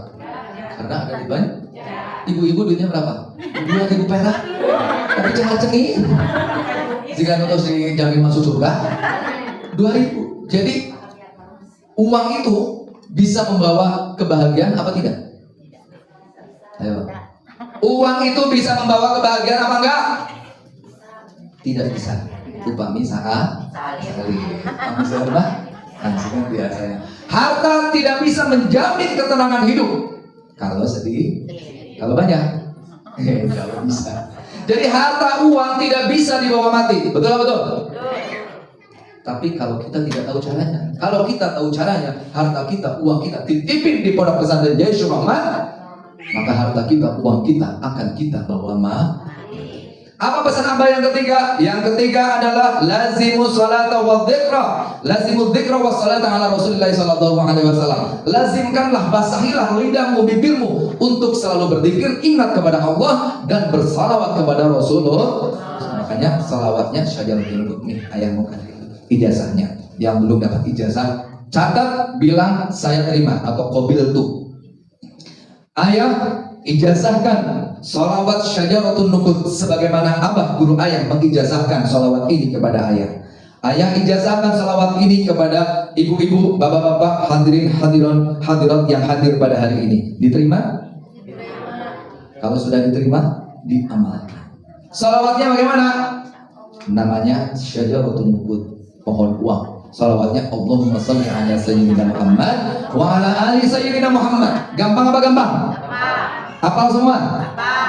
Karena ada di banyak. Ibu-ibu duitnya berapa? 2.000 perak. Tapi cengar-cengir. Jika terus dijamin masuk surga, 2.000. Jadi uang itu bisa membawa kebahagiaan apa tidak? Ayo. Uang itu bisa membawa kebahagiaan apa enggak? Tidak bisa. Upami sekali. Upami serba hasilnya biasanya. Harta tidak bisa menjamin ketenangan hidup. Kalau sedih, kalau banyak, kalau bisa. Jadi harta uang tidak bisa dibawa mati. Betul betul. Tapi kalau kita tidak tahu caranya, kalau kita tahu caranya, harta kita, uang kita titipin di pondok pesantren Jaisyur Rahman, maka harta kita, uang kita akan kita bawa mati. Apa pesan Abah yang ketiga? Yang ketiga adalah lazimus salata wa dzikra. Lazimud dzikra wa salata ala Rasulillah sallallahu alaihi wasallam. Lazimkanlah, basahilah lidahmu, bibirmu untuk selalu berzikir, ingat kepada Allah dan bersalawat kepada Rasulullah. Makanya salawatnya syajaratul mu'min, ayat muka ijazahnya. Yang belum dapat ijazah, catat, bilang saya terima atau qabil tu. Ayah ijazahkan salawat syajaratun nuqud sebagaimana Abah guru ayah mengijazahkan salawat ini kepada ayah. Ayah ijazahkan salawat ini kepada ibu-ibu, bapak-bapak, hadirin hadirat yang hadir pada hari ini. Diterima? Kalau sudah diterima, diamalkan. Salawatnya bagaimana? Namanya syajaratun nuqud, pohon uang. Salawatnya Allahumma shalli ala sayyidina Muhammad wa ala ali sayyidina Muhammad. Gampang apa gampang? Hafal semua?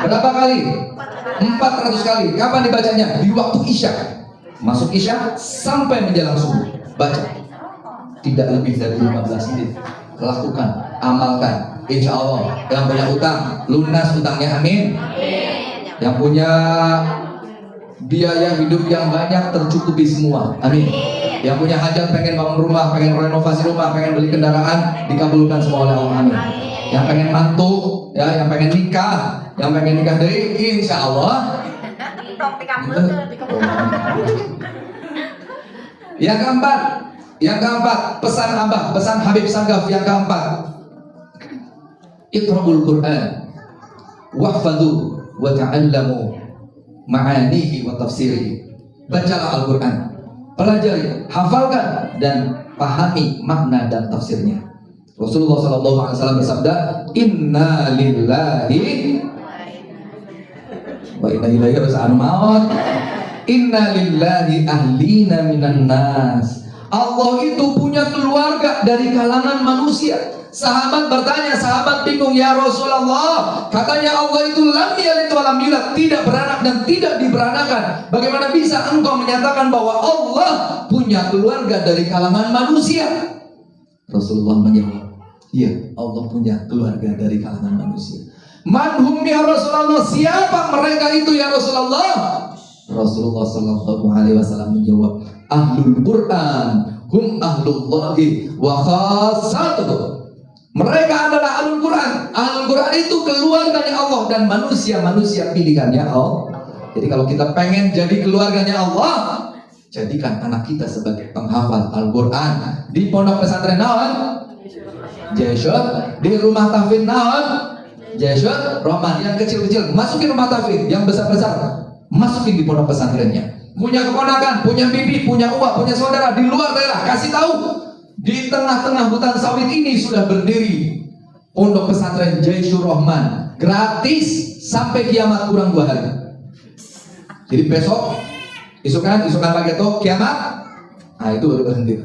Berapa kali? 400 kali. Kapan dibacanya? Di waktu Isya. Masuk Isya sampai menjelang subuh. Baca. Tidak lebih dari 15 menit. Lakukan, amalkan. Insya Allah. Yang punya utang, lunas utangnya, amin. Yang punya biaya hidup yang banyak tercukupi semua, amin. Yang punya hajat, pengen bangun rumah, pengen renovasi rumah, pengen beli kendaraan, dikabulkan semua oleh Allah, amin. Yang pengen mantu, ya, yang pengen nikah dari insya Allah. Yang keempat, pesan Abah, pesan Habib Sanggaf yang keempat. Iqra'ul Quran wahfadhu wa ta'allamu ma'anihi wa tafsirihi. Bacalah Al-Quran, pelajari, hafalkan dan pahami makna dan tafsirnya. Rasulullah SAW bersabda, Inna lillahi wa inna ilaihi raji'un. Inna lillahi ahlina minan nas. Allah itu punya keluarga dari kalangan manusia. Sahabat bertanya, sahabat bingung, ya Rasulullah, katanya Allah itu lam yalid wa lam yulad, tidak beranak dan tidak diberanakan. Bagaimana bisa engkau menyatakan bahwa Allah punya keluarga dari kalangan manusia? Rasulullah menjawab, iya, Allah punya keluarga dari kalangan manusia. Manhum ya Rasulullah, siapa mereka itu ya Rasulullah? Rasulullah sallallahu alaihi wasallam menjawab, ahlul Quran hum ahlullahi wa khassatuhu. Mereka adalah ahlul Quran. Ahlul Quran itu keluarganya Allah dan manusia-manusia pilihannya Allah. Jadi kalau kita pengen jadi keluarganya Allah, jadikan anak kita sebagai penghafal Al-Quran di pondok pesantren naon? Jaisyur. Di rumah tahfidz naon? Jaisyur Rahman. Yang kecil-kecil masukin rumah tahfidz, yang besar-besar masukin di pondok pesantrennya. Punya keponakan, punya bibi, punya uak, punya saudara di luar daerah, kasih tahu. Di tengah-tengah hutan sawit ini sudah berdiri pondok pesantren Jaisyur Rahman, gratis sampai kiamat, kurang 2 hari. Jadi besok, isukan pagi itu kiamat. Nah itu baru berhenti.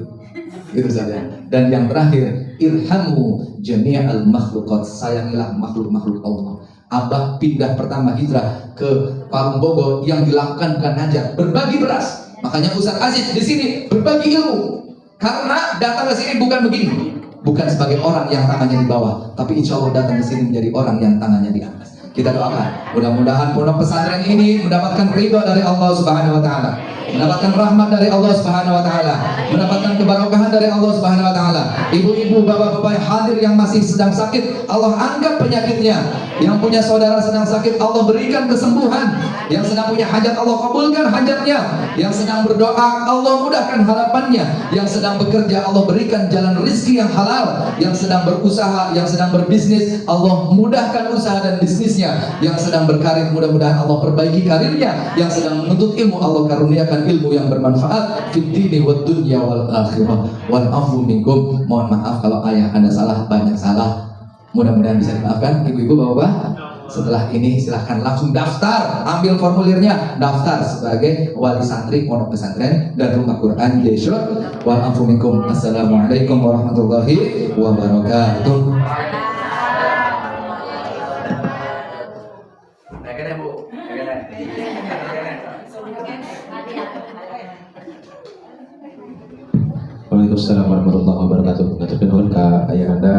Itu saja. Dan yang terakhir, irhamu jami'al makhluqat, sayangilah makhluk-makhluk Allah. Abah pindah pertama hijrah ke Parung Bogor, yang dilakukan bukan hajat, berbagi beras. Makanya Ustaz Aziz di sini berbagi ilmu. Karena datang ke sini bukan begini, bukan sebagai orang yang tangannya di bawah, tapi insya Allah datang ke sini menjadi orang yang tangannya di atas. Kita doakan, mudah-mudahan pondok pesantren ini mendapatkan ridho dari Allah Subhanahu Wa Taala, mendapatkan rahmat dari Allah Subhanahu Wa Taala, mendapatkan keberkahan dari Allah Subhanahu Wa Taala. Ibu-ibu, bapak-bapak yang hadir yang masih sedang sakit, Allah angkat penyakitnya. Yang punya saudara sedang sakit, Allah berikan kesembuhan. Yang sedang punya hajat, Allah kabulkan hajatnya. Yang sedang berdoa, Allah mudahkan harapannya. Yang sedang bekerja, Allah berikan jalan rezeki yang halal. Yang sedang berusaha, yang sedang berbisnis, Allah mudahkan usaha dan bisnisnya. Yang sedang berkarir, mudah-mudahan Allah perbaiki karirnya. Yang sedang menuntut ilmu, Allah karuniakan ilmu yang bermanfaat fid dini wad dunya wal akhirah. Wal afu minkum. Mohon maaf kalau ayah Anda salah, banyak salah. Mudah-mudahan bisa dimaafkan. Ibu-ibu, bapak-bapak, setelah ini silahkan langsung daftar, ambil formulirnya, daftar sebagai wali santri pondok pesantren dan rumah Quran Jeshur. Wal afu minkum. Assalamualaikum warahmatullahi wabarakatuh. Waalaikumsalam warahmatullahi wabarakatuh. Ngatur nuhun ka ayah Anda